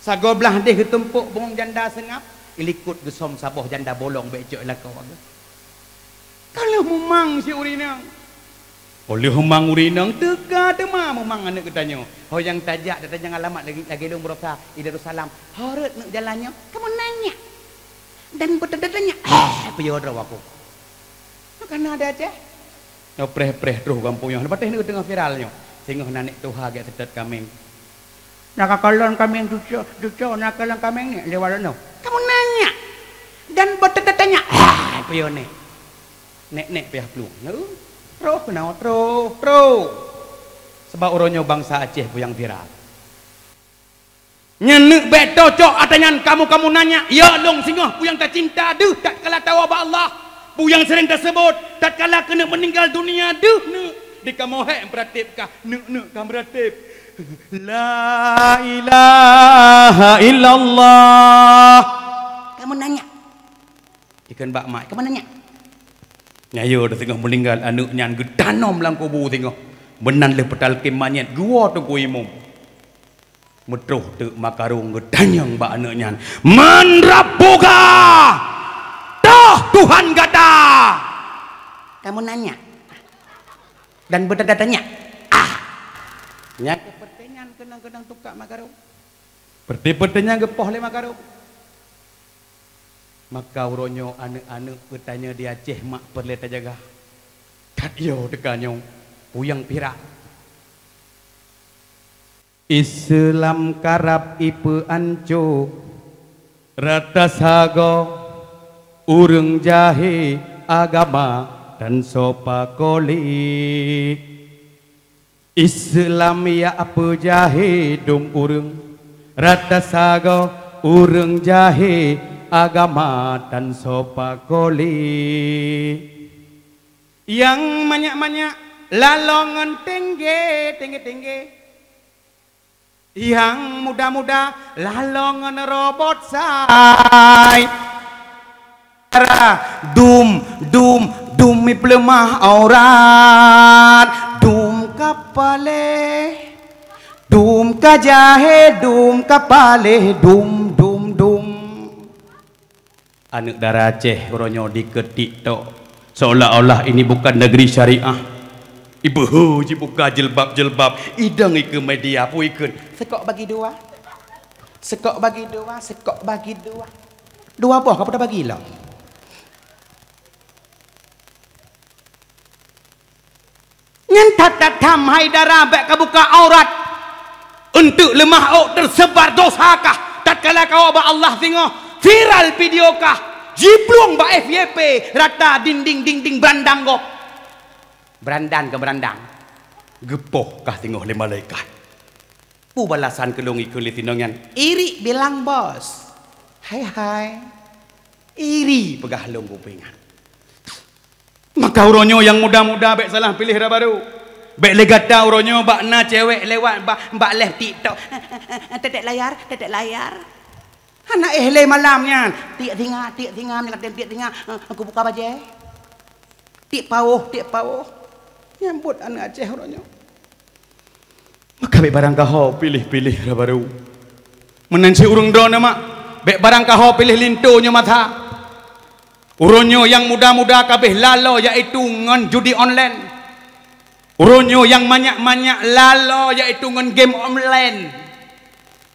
Sago belah deh ketumpuk bongong janda sengap, ilikut gesom saboh janda bolong becok lakau aga. Kalau memang si urinang. Oleh memang urinang tega demam memang anak ketanya. Ho yang tajak datang alamat lagi long beroka di Darussalam. Horot nak jalannya, kamu nanya. Dan bertanya, apa yo draw aku. Kan ada aja. No preh-preh terus kampung yang. Lepas teh ni tengah viralnya. Sehingga nanik tuha gak tetet kameng. Nakakalon kami yang duco, nakakalon kami yang ni lewat no. Kamu nanya dan bertanya, apa yo nek pihak peluang. Terus kenal terus. Sebab orangnya bangsa Aceh yang viral. Nyenek beto cok atanyan kamu nanya, ya long singah puyang tak cinta deh tak kala tahu apa Allah. Puyang sering tersebut tak kala kena meninggal dunia deh ne. Di kamu hek beratipkah nek kamu beratip. La ilaha illallah. Kamu nanya. Ikan bak mak, kamu nanya. Nyayo dah tengah meninggal anak nyan gedanom lang kubu tengah. Benan le petal kemanyet gua tu ku imum. Metruh tu makarung gedanyang bak anak nyan. Man rabbuka. Dah Tuhan kata. Kamu nanya. Dan bertanya. Nyak pertanyaan kenang-kenang tukak makarung. Pertanyaan gepoh le makarung. Maka uronyo anak-anak bertanya di Aceh mak perleta jaga. Kat yo dekanyo puyang pirak. Islam karab ipe anco rata sago urang jahe agama dan sopa koli. Islam ya apa jahe dong urang rata sago urang jahe agama dan sopa koli. Yang banyak-banyak lalongan tinggi. Yang muda-muda lalongan robot say. Dum mi pelemah aurat. Dum kapale. Dum kajahe, dum kapale, dum. Anak darah Aceh ronyo diketik tok. Seolah-olah ini bukan negeri syariah. Ibu ji buka jilbab. Idang ke media pu ikut. Sekok bagi dua. Dua boh kau dah bagi lah. Nyentat tam hai darah bek kebuka aurat. Untuk lemah ok tersebar dosakah? Tatkala kau ba Allah tengok viral video kah? Jiplung ba FYP rata dinding berandang kok. Berandang ke berandang. Gepoh kah tengok le malaikat. Pu balasan kelongi ke litinongan. Iri bilang bos. Hai. Iri pegah long kupingan. Maka uronyo yang muda-muda bek salah pilih dah baru. Bek legata uronyo bak na cewek lewat bak leh TikTok. Tetek layar. Anak le malamnya. Tiak tinggal aku buka baju. Tik pauh. Nyambut anak Aceh uronyo. Maka bek barang kau pilih dah baru. Menanci urung drone mak. Bek barang kau pilih lintunya mata. Uronyo yang muda-muda kabeh lalo yaitu ngan judi online. Ronyo yang banyak-banyak lalo yaitu dengan game online.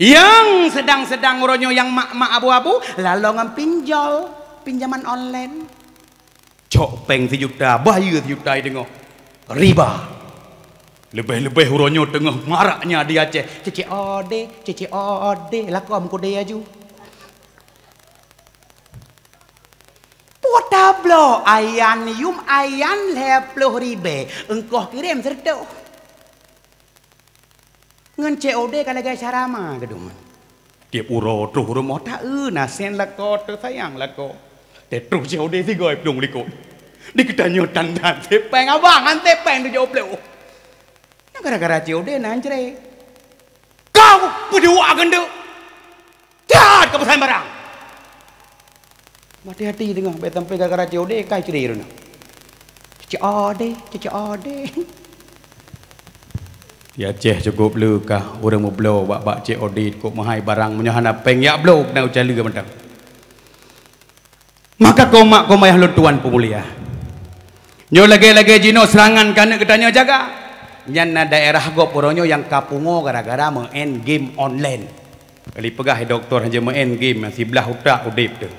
Yang sedang-sedang ronyo yang mak-mak abu-abu lalo dengan pinjaman online. Copeng 1 juta, bayar 1 juta tengok. Riba. Lebih-lebih ronyo tengah maraknya di Aceh. Cece ode, lakom ko dia ju. Tablo ayan leploh ribe engkau kirim serta ngan COD kalau gaya carama gedung tiap uro terus uro mau tak nasen lako tersayang lako terus COD sih gue belum liko di kita nyotan dan tepeng abangan tepeng tu jauh peluk gara-gara COD nanjre kau berdua gendut jahat kau pesan barang. Hati-hati tengah baik sampai gara-gara COD kai ceri runa. COD. Ya Aceh cukup lu kah orang mau blow bak COD kok mahai barang menyahana peng ya blow kena ucali ke mentang. Maka kau mayah lu tuan pemulia. Nyo lagi jino serangan kana ketanya jaga. Nyana daerah go poronyo yang kapungo gara-gara main game online. Kali pegah doktor hanya main game si belah utak udip tu.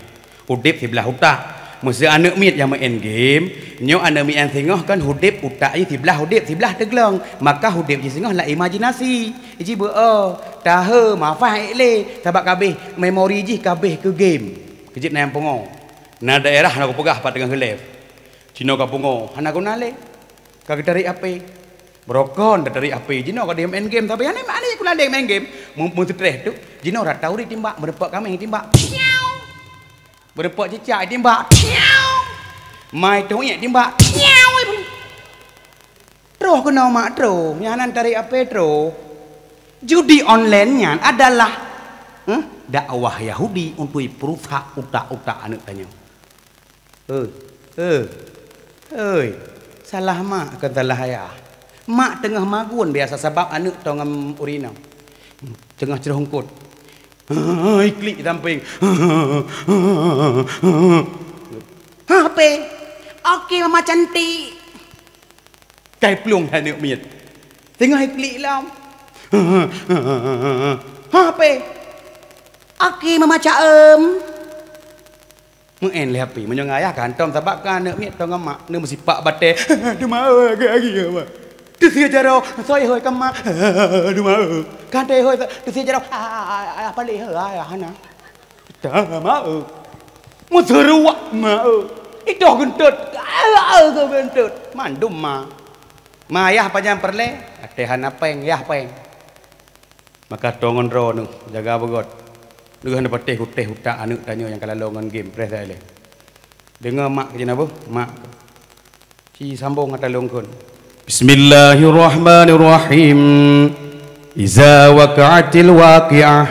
Hudip sebelah utak. Mesti anak mit yang main game, nyo anak mit yang tengah kan hudip utak je sebelah tegelong. Maka hudip je tengah lah imajinasi. Ji tahu mafah le sebab kabeh memori je kabeh ke game. Kejip na yang pongo. Na daerah nak pegah pat dengan helef. Cino ka pongo, anak guna le. Ka dari ape? Brokon dari ape. Jino ka dia main game tapi ane kula dia main game. Mun stres tu, jino ora tahu ditimbak, berdepak kami timbak. Berdepak cicak timbak. Mai tu ya timbak. Terus kena mak terus. Nyanan dari apa terus? Judi online-nya adalah dakwah Yahudi untuk perusak utak-utak anak tanya. Salah mak ke salah ayah. Mak tengah magun biasa sebab anak tengah urina. Tengah cerongkut. Klik samping. HP. Okey mama cantik. Kai pelung anak miat. Tengah klik lam. HP. Okey mama caem. Main le HP menyong ayah kantom sebab kan anak miat tong mak ne mesti pak bate. Tu mau lagi apa. Tu sia jaro soi hoi kama. Tu mau. Kan teh hoi tu sia jaro apa le hoi hana. Tak mau. Mu seruak mau. Itu gentut. Ke gentut. Mandum ma. Mayah panjang perle. Atehana peng yah peng. Maka tongon ro nu jaga begot. Dengan dapat teh hutak anak tanya yang kalau longan game press saya le. Dengar mak kerja apa? Mak. Si sambung kata longkon. Bismillahirrahmanirrahim. Iza waqa'atil waqi'ah.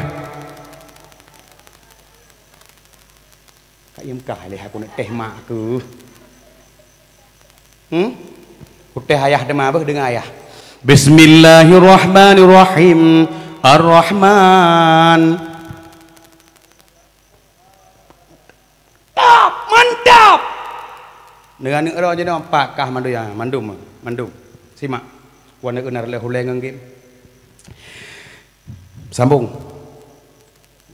Kayem kah le aku nak teh mak tu. Teh ayah dema apa dengan ayah. Bismillahirrahmanirrahim. Ar-Rahman. Mantap. Dengan ni orang je dah pakah mandu yang mandum. Simak. Wana kenar le hulai ngangin. Sambung.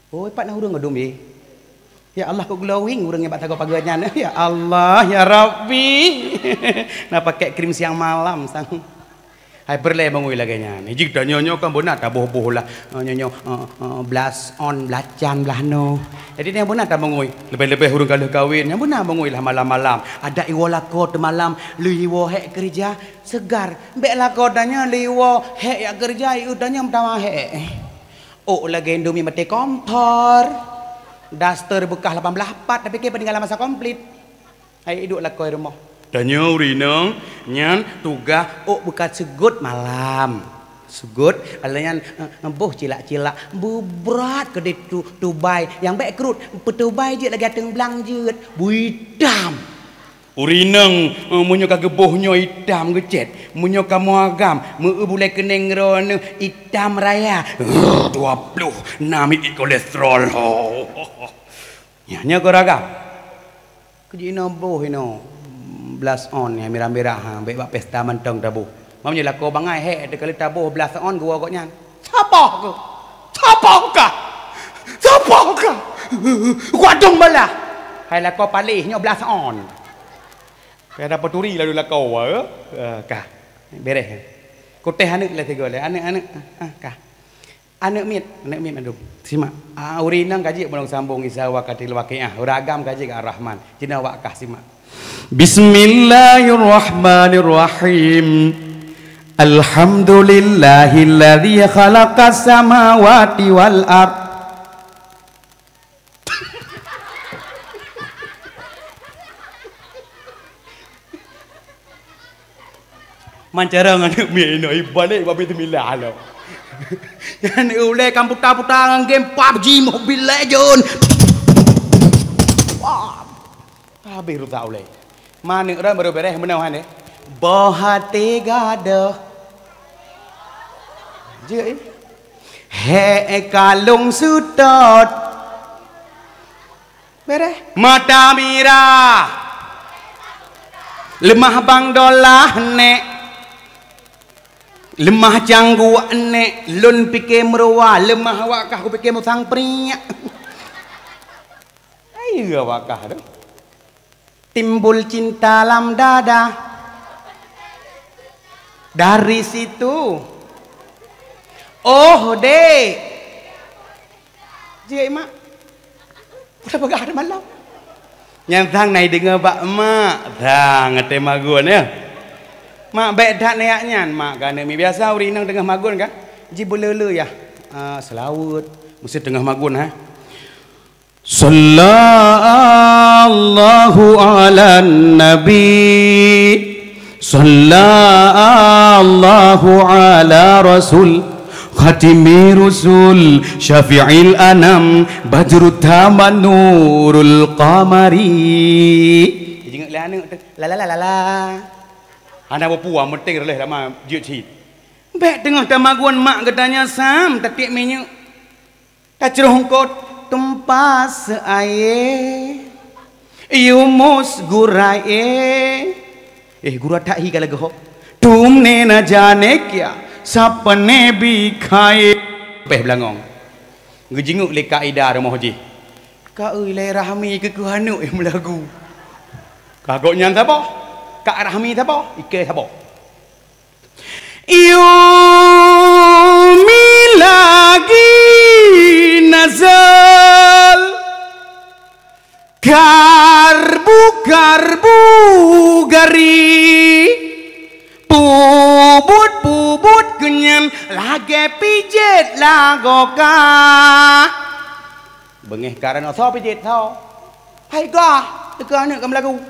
Oh, pak nak urang ngadum ye. Ya Allah kau glowing urang yang pak tago paganya. Ya Allah, ya Rabbi. Nak pakai krim siang malam sang. Hai perle bangui laganya. Ni jik dah nyonyo kan bona tak boh-boh lah. Nyonyo blas on belacan belano. Jadi ni bona tak bangui. Lebih-lebih urang kalau kahwin. Yang bona bangui lah malam-malam. Ada iwala ko tu malam liwo hek kerja segar. Bek lah ko danya liwo hek ya kerja udanya pertama hek. Oh lagi Indomie mati kompor. Duster bekas 18 part tapi ke peninggalan masa komplit. Hai hidup lah ko rumah. Tanya urinang nyan tugas bukan segut malam segut alanya boh cilak-cilak berat ke tu tubai yang baik kerut petubai je lagi ateng belang jeut buidam urinang munyo ka gebohnyo hitam gecet munyo ka muagam meu bulai keneng ron hitam raya 20 nami kolesterol nya koragam kejina boh ino blas on ya merah-merah ha baik pesta mantong tabu mamnya lah kau bangai he ada kali tabuh belas on gua agaknya. Siapa kau? Siapa kau? Siapa kau? Gua dong bala. Hai lah kau palihnya belas on. Kaya dapat turi lalu lah kau kah. Beres. Kau teh anak lah tiga lah. Anak kah. Anak mit mandum. Simak. Urinang kaji belum sambung Isa waqatil waqiah. Uragam kaji ke Ar-Rahman. Cina waqah simak. Bismillahirrahmanirrahim. Alhamdulillahilladzi khalaqas samawati wal ard. Mancara ngane mi no ibale babi temilah lo. Yan ule kan putar-putar game PUBG Mobile Legend. Wah. Habis rusak ule. Mana orang baru beres menau han eh. Bahate gada. Je. He kalung sutot. Beres. Mata merah. Lemah bang dolah nek. Lemah janggu nek lun pikir meruah lemah wakah aku pikir musang priak. Ayo wakah tu. Timbul cinta dalam dada. Dari situ. Oh dek. Cik mak. Udah pegang malam. Yang thang này dengar bak mak. Thang ngete magun ya. Mak baik dak nayaknya mak kan mi biasa urinang tengah magun kan ji belele ya selawat mesti tengah magun ha sallallahu ala nabi sallallahu ala rasul khatimi rusul syafi'il anam badrut taman nurul qamari jengak la la la la anak berpuang penting boleh lama jut cit. Baik tengah tamaguan mak katanya sam tatik minyak. Tak cerongkot tumpas air. Yumus gurai. Gura tak hi kalau goh. Tumne na jane kya sapne bi khaye. Peh belangong. Ngejinguk le kaedah rumah haji. Ka euy le rahmi ke kuhanu melagu. Kagoknya apa? Kak Rahmi apa? Ike apa? Yumi lagi nazal Karbu gari Pubut kenyam lagi pijit lagoka Bengih karena so pijit so Hai kah Teka anak kamu lagu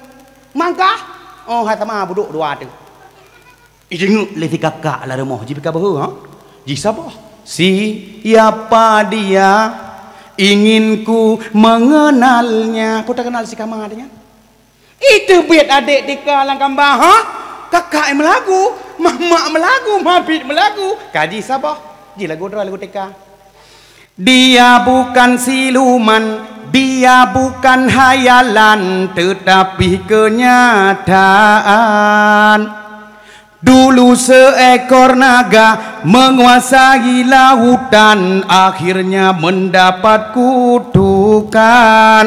Mangkah Oh, hatama buduk dua tu. Ijenguk leti kakak lah rumah. Jika bahu, ha? Jika siapa dia ingin ku mengenalnya. Kau tak kenal si kamar adanya? Itu biat adik di kalang kambah, ha? Kakak yang melagu, mama melagu, mabit melagu. Kaji siapa? Ji lagu dua lagu teka. Dia bukan siluman. Dia bukan hayalan tetapi kenyataan. Dulu seekor naga menguasai lautan akhirnya mendapat kutukan.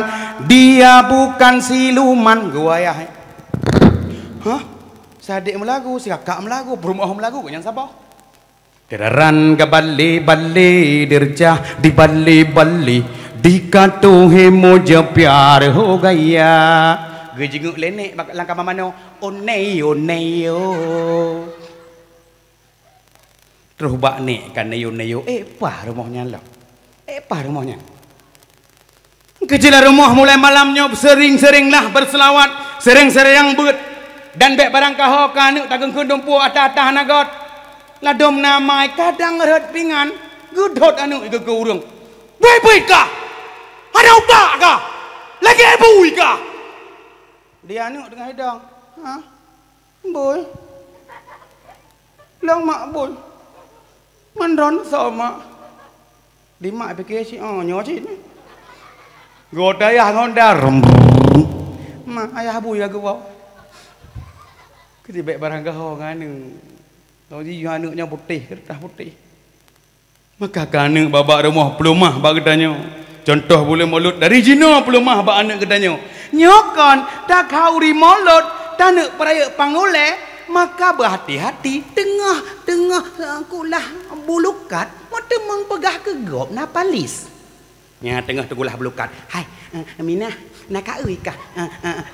Dia bukan siluman gua ya. Hah? Sadik melagu, si kakak melagu, berumah melagu yang siapa? Deran ke bali dirjah di bali Dikatu moja pyar ho gaya gejenguk lenek bak langkah mamano oneyo terus bak nek kan neyo pah rumahnya lah pah rumahnya kecil rumah mulai malamnya sering-seringlah berselawat sering-sering bet dan bek barang kaho kanuk tageng kundumpu atah-atah nagot ladom namai kadang ret pingan gudot anu ke urang baik kah ada ubah kah? Lagi bui kah? Dia anu dengan hidang. Ha? Boy. Lang mak boy. Mandron sama. Di mak fikir si nyo si. Goda ya Honda. Mak ayah bui aku bawa. Ketibek barang gaho nganu. Tahu ji anaknya putih, kertas putih. Maka kana babak rumah pelumah bak katanya. Contoh boleh mulut dari Cina pelumah bak anak katanya. Nyokon tak kauri mulut tak nak peraya pangoleh, maka berhati-hati tengah kulah bulukat mata mengpegah ke gop na palis. Nya tengah tegulah bulukat. Hai, Aminah, nak kaui kah?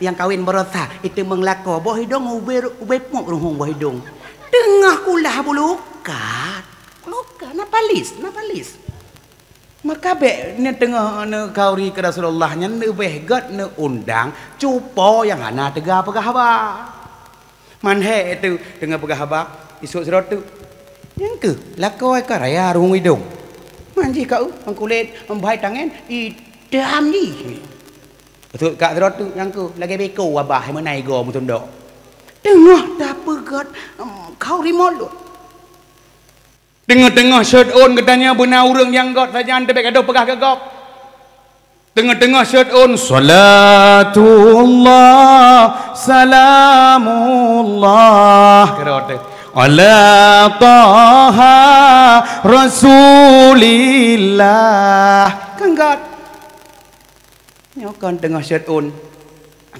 Yang kawin berosa itu menglako boh hidung ube pok ruhung boh hidung. Tengah kulah bulukat. Luka na palis. Maka be ne tengah ne kauri ke Rasulullah nya ne behgat ne undang cupo yang ana tega pegah ba. Man he itu tengah pegah ba isuk serot tu. Yang ke lakoi ka raya ruhung hidung. Manji kau mengkulit membaik tangan idam ni. Betul kak serot tu yang ke lagi beko abah menai go mutundok. Tengah dah pegat kau rimolot. Tengah-tengah shirt on katanya benar orang yang got saja anda baik ada pegah ke gop. Tengah-tengah shirt on salatullah salamullah kerot ala taha rasulillah kan got. Nyokan tengah shirt on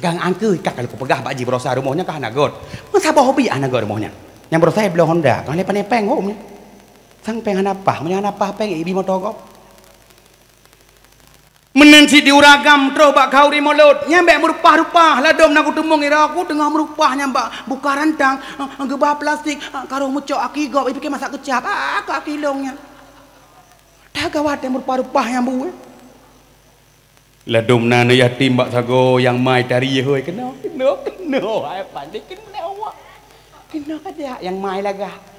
gang angke kak kalau pegah pak ji berosa rumahnya kah nak got. Masa bawa hobi anak got rumahnya. Yang berosa belum Honda, kan lepas nepeng rumahnya. Sang pengen apa? Menyan apa pengen ibi motor kau? Menensi diuragam terobak kau di mulut. Nyampe merupah-rupah. Ladom nak kutemung ira aku tengah merupah nyampe buka rantang, gebah plastik, karo mucok aki gop ipi masak kecap. Kaki longnya. Dah gawat yang merupah-rupah yang bu. Ladom nana yatim bak sago yang mai tari ye hoy kena. Ai pandai kena awak. Kena kada yang mai lagah.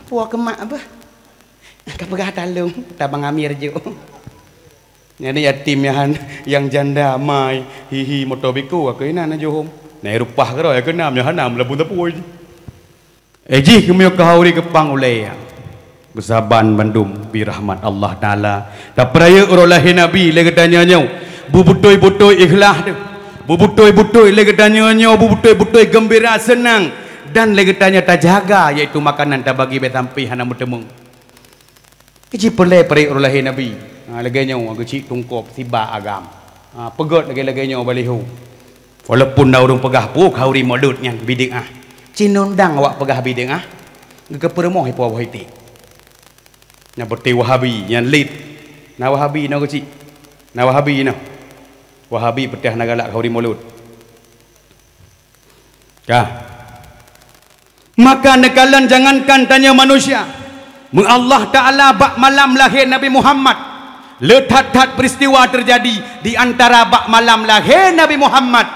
Puak kemak apa? Kapegah talung, tabang Amir je. Ini yatim yang janda mai hihi motor beku aku ina na johom. Nai rupah ke roy ke nam ya hanam labun tapoi. Eji kemio kahauri kepang ulai. Kesaban Bandung bi rahmat Allah taala. Tak peraya urolahi nabi le katanya nyau. Bubutoi-butoi ikhlas tu. Bubutoi-butoi le katanya nyau, bubutoi-butoi gembira senang. Dan lagi tanya tak jaga iaitu makanan tak bagi betampi hana mutemung. Keci pelai peri urulahi Nabi. Lagi nyau agak cik tungkop tiba agam. Pegot lagi nyau balihu. Walaupun dah urung pegah pu kauri mulut yang bidik Cinundang awak pegah bidik ke permoh ipo wahiti. Yang berti Wahabi yang lead. Na Wahabi na kecik. Na Wahabi na. Wahabi petih nagalak kauri mulut. Kah? Maka nekalan jangankan tanya manusia. Allah Ta'ala bak malam lahir Nabi Muhammad. Letat-tat peristiwa terjadi di antara bak malam lahir Nabi Muhammad.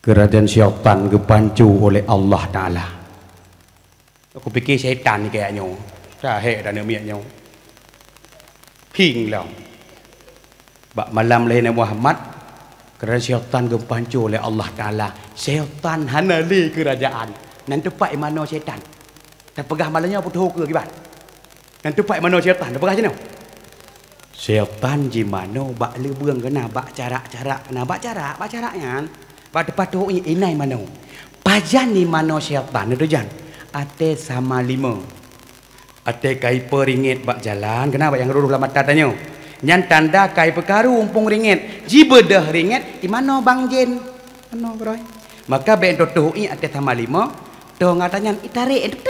Kerajaan syaitan kepancu oleh Allah Ta'ala. Aku fikir syaitan ni kayaknya. Sahih dan miaknya. King lah. Bak malam lahir Nabi Muhammad. Kerana syaitan gepancu oleh Allah Ta'ala. Syaitan hanali kerajaan. Nanti tepat mana syaitan. Dan pegah malanya putus ke akibat. Nanti tepat mana syaitan. Dan pegah macam mana? Syaitan di mana bak lebeng kena bak cara-cara. Kena bak caranya. Bak tepat tu inai mana. Pajan di mana syaitan. Itu jan. Ate sama 5. Ate kai ringgit bak jalan. Kenapa yang ruruh lama tanya? Yang tanda kai perkaru umpung ringgit. Jiba dah ringgit. Di mana bang Jen? Mana beroy? Maka ben tutuh ini ada sama 5. Tuh ngatanya itarik.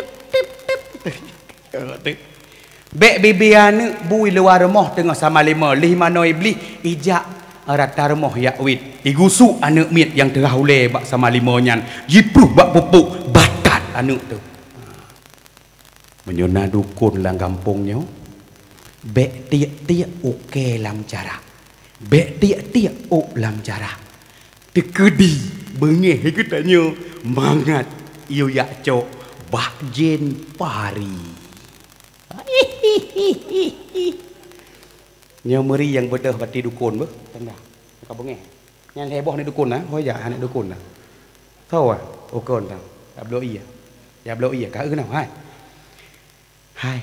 Bek bibian bui luar rumah tengah sama 5. Lih mana iblis ijak rata rumah yakwit. Igusuk anak mit yang tengah uleh bak sama 5 nyan. Jipruh bak pupuk batat anak tu. Menyona dukun lang kampungnya. Bek tiak-tiak okey lam cara. Bek tiak-tiak lam cara. Tekedi bengeh katanya mangat iyo yak cok bak jen pari. Nyameri yang bedah bati dukun beh tanda. Kau bengeh. Yang heboh ni dukun nah, hoya anak dukun nah. Tahu ah? Ukon tahu. Tak belok iya. Ya belok iya ka kenapa hai? Hai.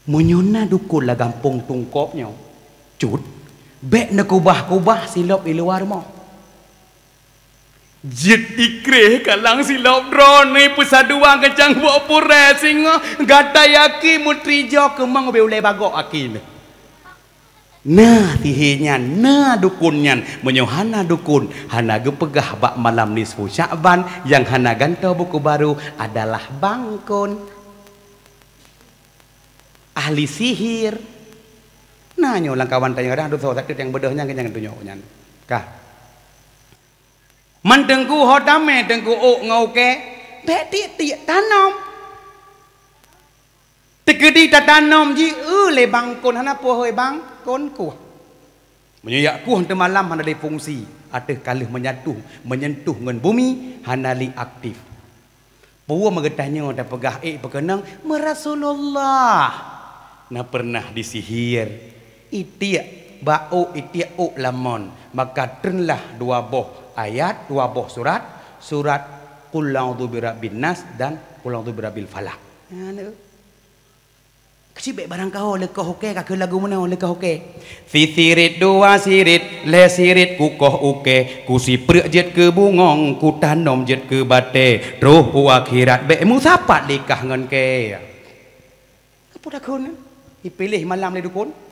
Menyona dukun lah gampung tungkopnya. Cut. Bek nak kubah silap di luar rumah. Jit ikrih kalang silap drone pesaduang kecang buat pure singa gata yaki mutrijo kemang beulai bagok akin. Nah tihinya nah dukunnya menyohana dukun hana gepegah bak malam nisfu Sya'ban yang hana gantau buku baru adalah bangkon ahli sihir. Nah nyolang kawan tanya kadang dosa sakit yang bedahnya jangan tunjuknya kah mendengku hodame dengku ngauke beti tiak tanam tegedi tanam ji le bangkon hana pohoi bangkon ku menyak ku hante malam hana ada fungsi ada kalih menyentuh ngan bumi hana li aktif puwa mengetanya dah pegah berkenang Rasulullah na pernah disihir itiak bau itiak lamon maka trenlah dua boh ayat dua buah surat Qul a'udzu birabbin nas dan Qul a'udzu birabbil falaq. Kecil barang kau lekah okey ka lagu mana lekah okey. Si sirit dua sirit le sirit ku koh uke ku si prek jet ke bungong ku tanom jet ke bate roh pu akhirat be musapat likah ngan ke. Apa dah kun? Dipilih malam le dukun.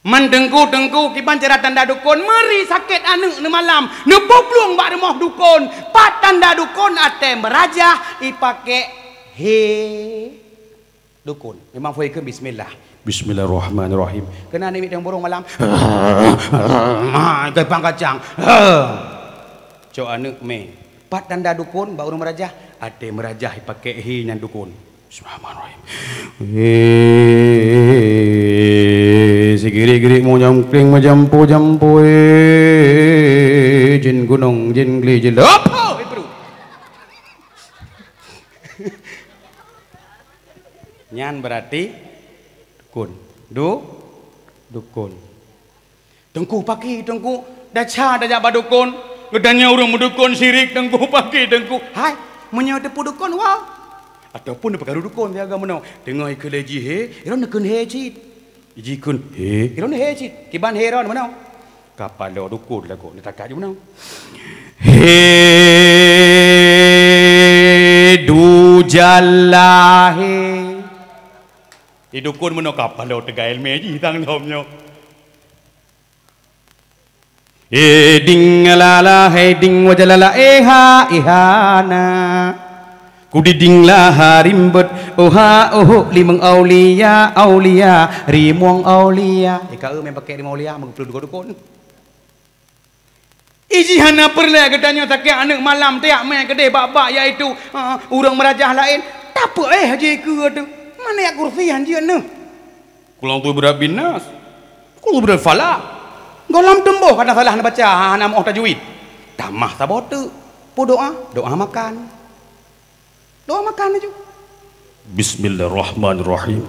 Mendengku kiban cara tanda dukun meri sakit anu ne malam ne poplung bak rumah dukun pat tanda dukun ate merajah ipake he dukun memang foi ke bismillah bismillahirrahmanirrahim kena ni yang burung malam ke pangkacang cok anu me pat tanda dukun bak rumah merajah ate merajah ipake he nyan dukun bismillahirrahmanirrahim Sigiri-giri mau nyamkring majampu-jampu jin gunung jin geli jin apa itu nyan berarti dukun tengku pagi tengku daca dah jaba dukun gedanya orang mendukun sirik tengku pagi tengku hai menyo depu dukun wah ataupun perkara dukun dia agak menau dengar ikeleji he ira nekun he cit jikun he iron he cit kiban he ron mana kapal lo dukun lagu ni takak je mana he du jalahe dukun mana kapal lo tegail meji tang domnyo he ding lala he ding wajalala eha ihana kudiding lah harimbet oha oho limang aulia rimuang aulia kau memang pakai limang aulia menguplu dukun isi hana perlah katanya tak anak malam tiak main kedai bak-bak iaitu orang merajah lain tak apa haji ke tu mana yang kursian dia ni kulang tu berabbin nas kulang beral falak golam tembuh kadang salah nak baca hana mau tajwid tamah sabotu pu doa makan doa makan aja. Bismillahirrahmanirrahim.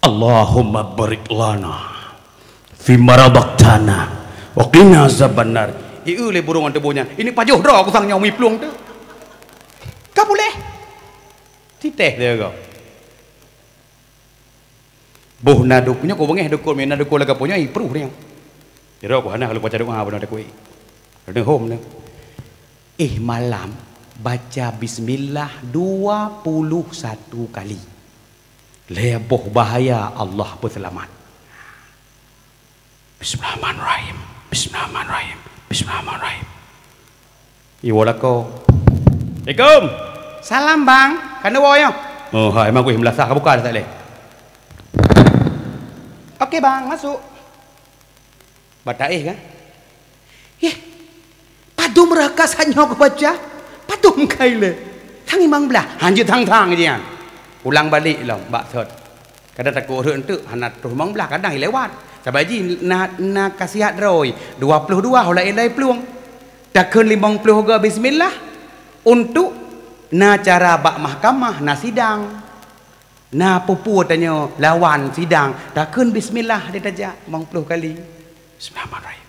Allahumma barik lana fi maradaktana wa qina azabannar. Iu le burung tebunya. Ini pajuh dah aku sang nyawi plung tu. Kau boleh? Titeh dia kau. Boh naduk punya kau bengeh dukun mina dukun laga punya ipruh dia. Jadi aku hana kalau baca doa benar aku. Ada home ni. Malam baca bismillah 21 kali leboh bahaya Allah berselamat bismillahirrahmanirrahim bismillahirrahmanirrahim bismillahirrahmanirrahim iwalako Assalamualaikum salam bang kan woyo oh hai emang gue melasah buka tak leh oke bang masuk bataih kan padu merakas hanya aku baca patung kaile thang imang belah hanjut thang je pulang balik lah bak thot kadang takut orang tu hanat tu imang belah kadang lewat sabaji na kasihat roy 22 hola elai pluang takun 50 ga bismillah untuk na cara bak mahkamah na sidang na pupu tanya lawan sidang takun bismillah dia tajak 50 kali bismillahirrahmanirrahim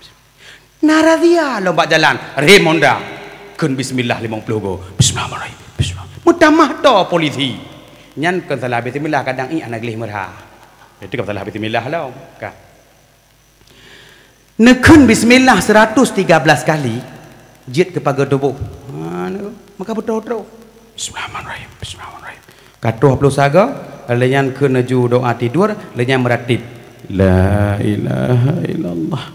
naradhiya lo bak jalan remonda kun bismillah 50 go bismillahirrahmanirrahim bismillah mutamah to polisi nyan kun salah bismillah kadang anak gelih merha itu kan salah bismillah lah ka nekun bismillah 113 kali jit kepada tubuh maka betul-betul bismillahirrahmanirrahim bismillahirrahmanirrahim katuh pelu saga lenyan ke menuju doa tidur lenyan meratib la ilaha illallah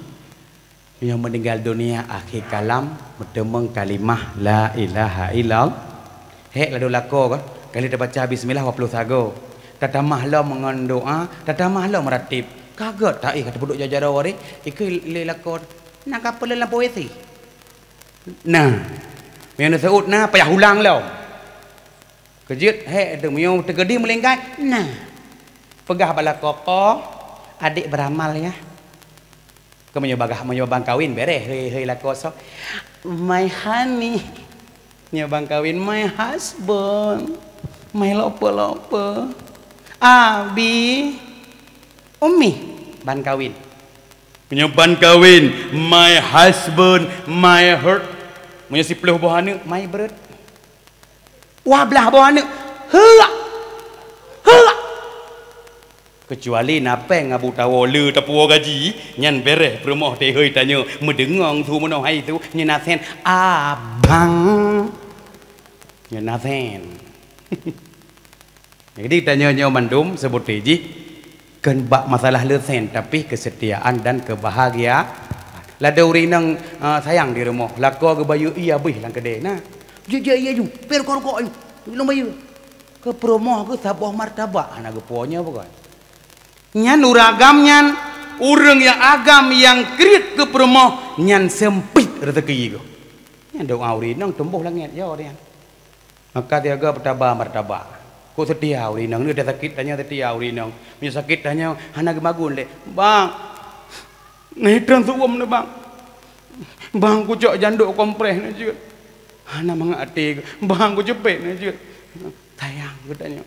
yang meninggal dunia akhir kalam bertemu kalimah la ilaha illallah hek lalu lako kan kali dah baca bismillah pelu saga tatamahlah mengon doa tatamahlah meratib kaget tak kata duduk jajar awak ikut le lako nak apa dalam poesi nah yang disebut nah payah ulang lah kejut hek tu mio tergedi melingkai nah pegah bala kokoh adik beramal ya kau menyobang kawin beres hei lako sok my honey nyobang kawin my husband my lopo abi umi ban kawin menyoban kawin my husband my heart punya si peluh bohana my bird wah belah bohana hak kecuali napeng abu tawo le tapuo gaji nyan beres permoh teh hei tanya mendengang tu menoh hai tu nyenasen abang nyenasen jadi tanya nyo mandum sebut teji kan bak masalah lesen tapi kesetiaan dan kebahagiaan lada urinang sayang di rumah lako ke bayu iya bih lang kedai nah je iya ju per kor long bayu ke promoh ke sabah martabak anak ke punya bukan nyan uragam nyan urang yang agam yang krit ke promoh nyan sempit rezeki go nyan doa urinang tumbuh langit ya orang maka tiaga bertabah martabak kok setia urinang ni ada sakit tanya setia urinang punya sakit tanya anak magun le bang ni transum ni bang ku cok janduk kompres ni je anak mangati bang ku jepit ni je sayang katanya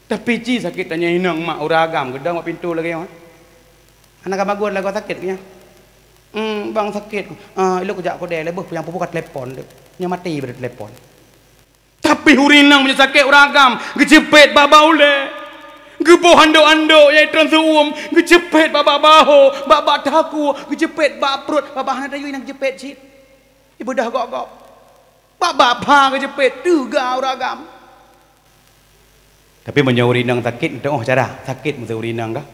tapi ci sakit tanya inang mak uragam gedang mak pintu lagi anak magun lah kau sakit nya bang sakit elok kejak ko deh lebih yang pupukat telepon nya mati ber telepon tapi urinang punya sakit uragam gecepet baba ule gepo ando-ando ya transum gecepet baba baho baba taku gecepet baba perut baba hana dayu nang jepet cit ibu dah gok-gok baba pa gecepet tuga uragam tapi menyo urinang sakit oh cara sakit menyo urinang dah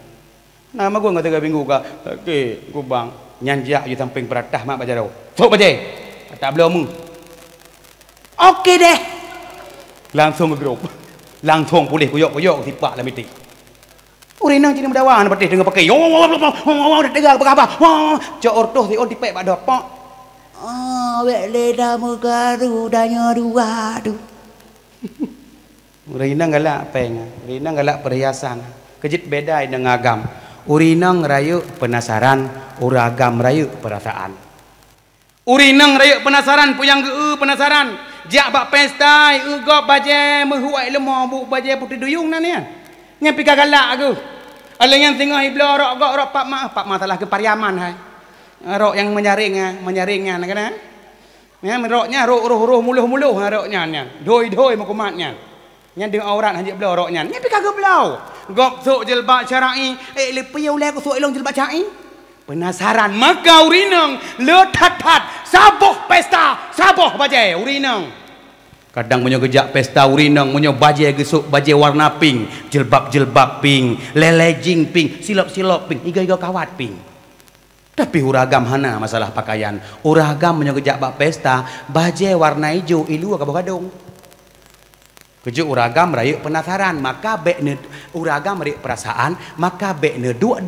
nama gua ngata minggu ka sakit gua bang nyanjak je samping peratah mak baca dah sok baca tak belum okey deh langsung ke grup langsung pulih kuyok-kuyok tipak lah mitik urinang jadi mendawan patih dengan pakai dengar apa cok ortoh si on tipek pak dopok wek leda mugaru danya dua tu urinang galak peng urinang galak perhiasan kejit beda dengan agam urinang rayu penasaran uragam rayu perasaan urinang rayu penasaran puyang penasaran jak bak pesta ugop baje mehuai lemah bu baje putih duyung nan ya ngan pika galak aku ala yang tengah iblo rok pak masalah ke pariaman hai rok yang menyaring kan ya roknya roh muluh roknya nya doi makumatnya nya dengan aurat hanya belo roknya nya pika geblau gop sok jilbab syar'i lepi oleh aku sok elong jilbab syar'i penasaran maka urinang letat saboh pesta saboh baje urinang kadang punya gejak pesta urinang punya baje gesuk baje warna pink jilbab pink lelejing pink silop pink iga kawat pink tapi uragam hana masalah pakaian uragam punya gejak bak pesta baje warna hijau ilu kadung kejuk uragam rayu penasaran maka bekne uragam rayu perasaan maka bekne dua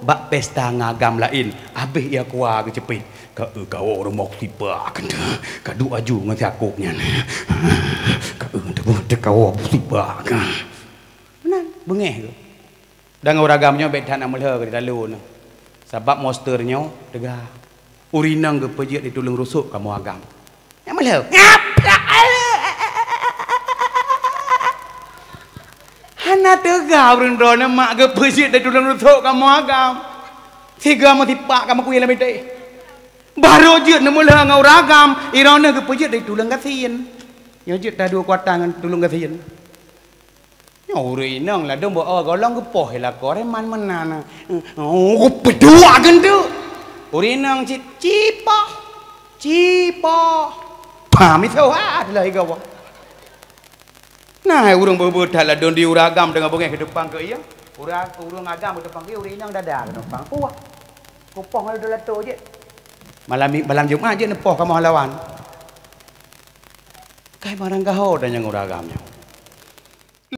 bak pesta ngagam lain habis ia kuah kecepit kau orang mau tiba kan kadu aju dengan siakuknya kau tiba kan benar bengeh tu dan uragamnya bedan amal ke dalu sebab monsternya dega urinang ke pejit ditulung rusuk kamu agam amal hana tega urindona mak ke pejit ditulung rusuk kamu agam tiga mau tipak kamu kuih lebih deh baru je namula ngau ragam irona ke pejit dari tulang kasian yang je dah dua kuatang tulung kasian urinang lah dong bawa golong ke poh lah koreman mana pedua kan tu urinang cipah cipo pamit wah lah igawa nah urang berbeda lah don diuragam dengan bunga ke depan ke iya urang agam ke depan ke urang inang dada ke depan kuah kupong ada lato je malam Jumat je nepoh kamu lawan kai barang gaho dan yang uragamnya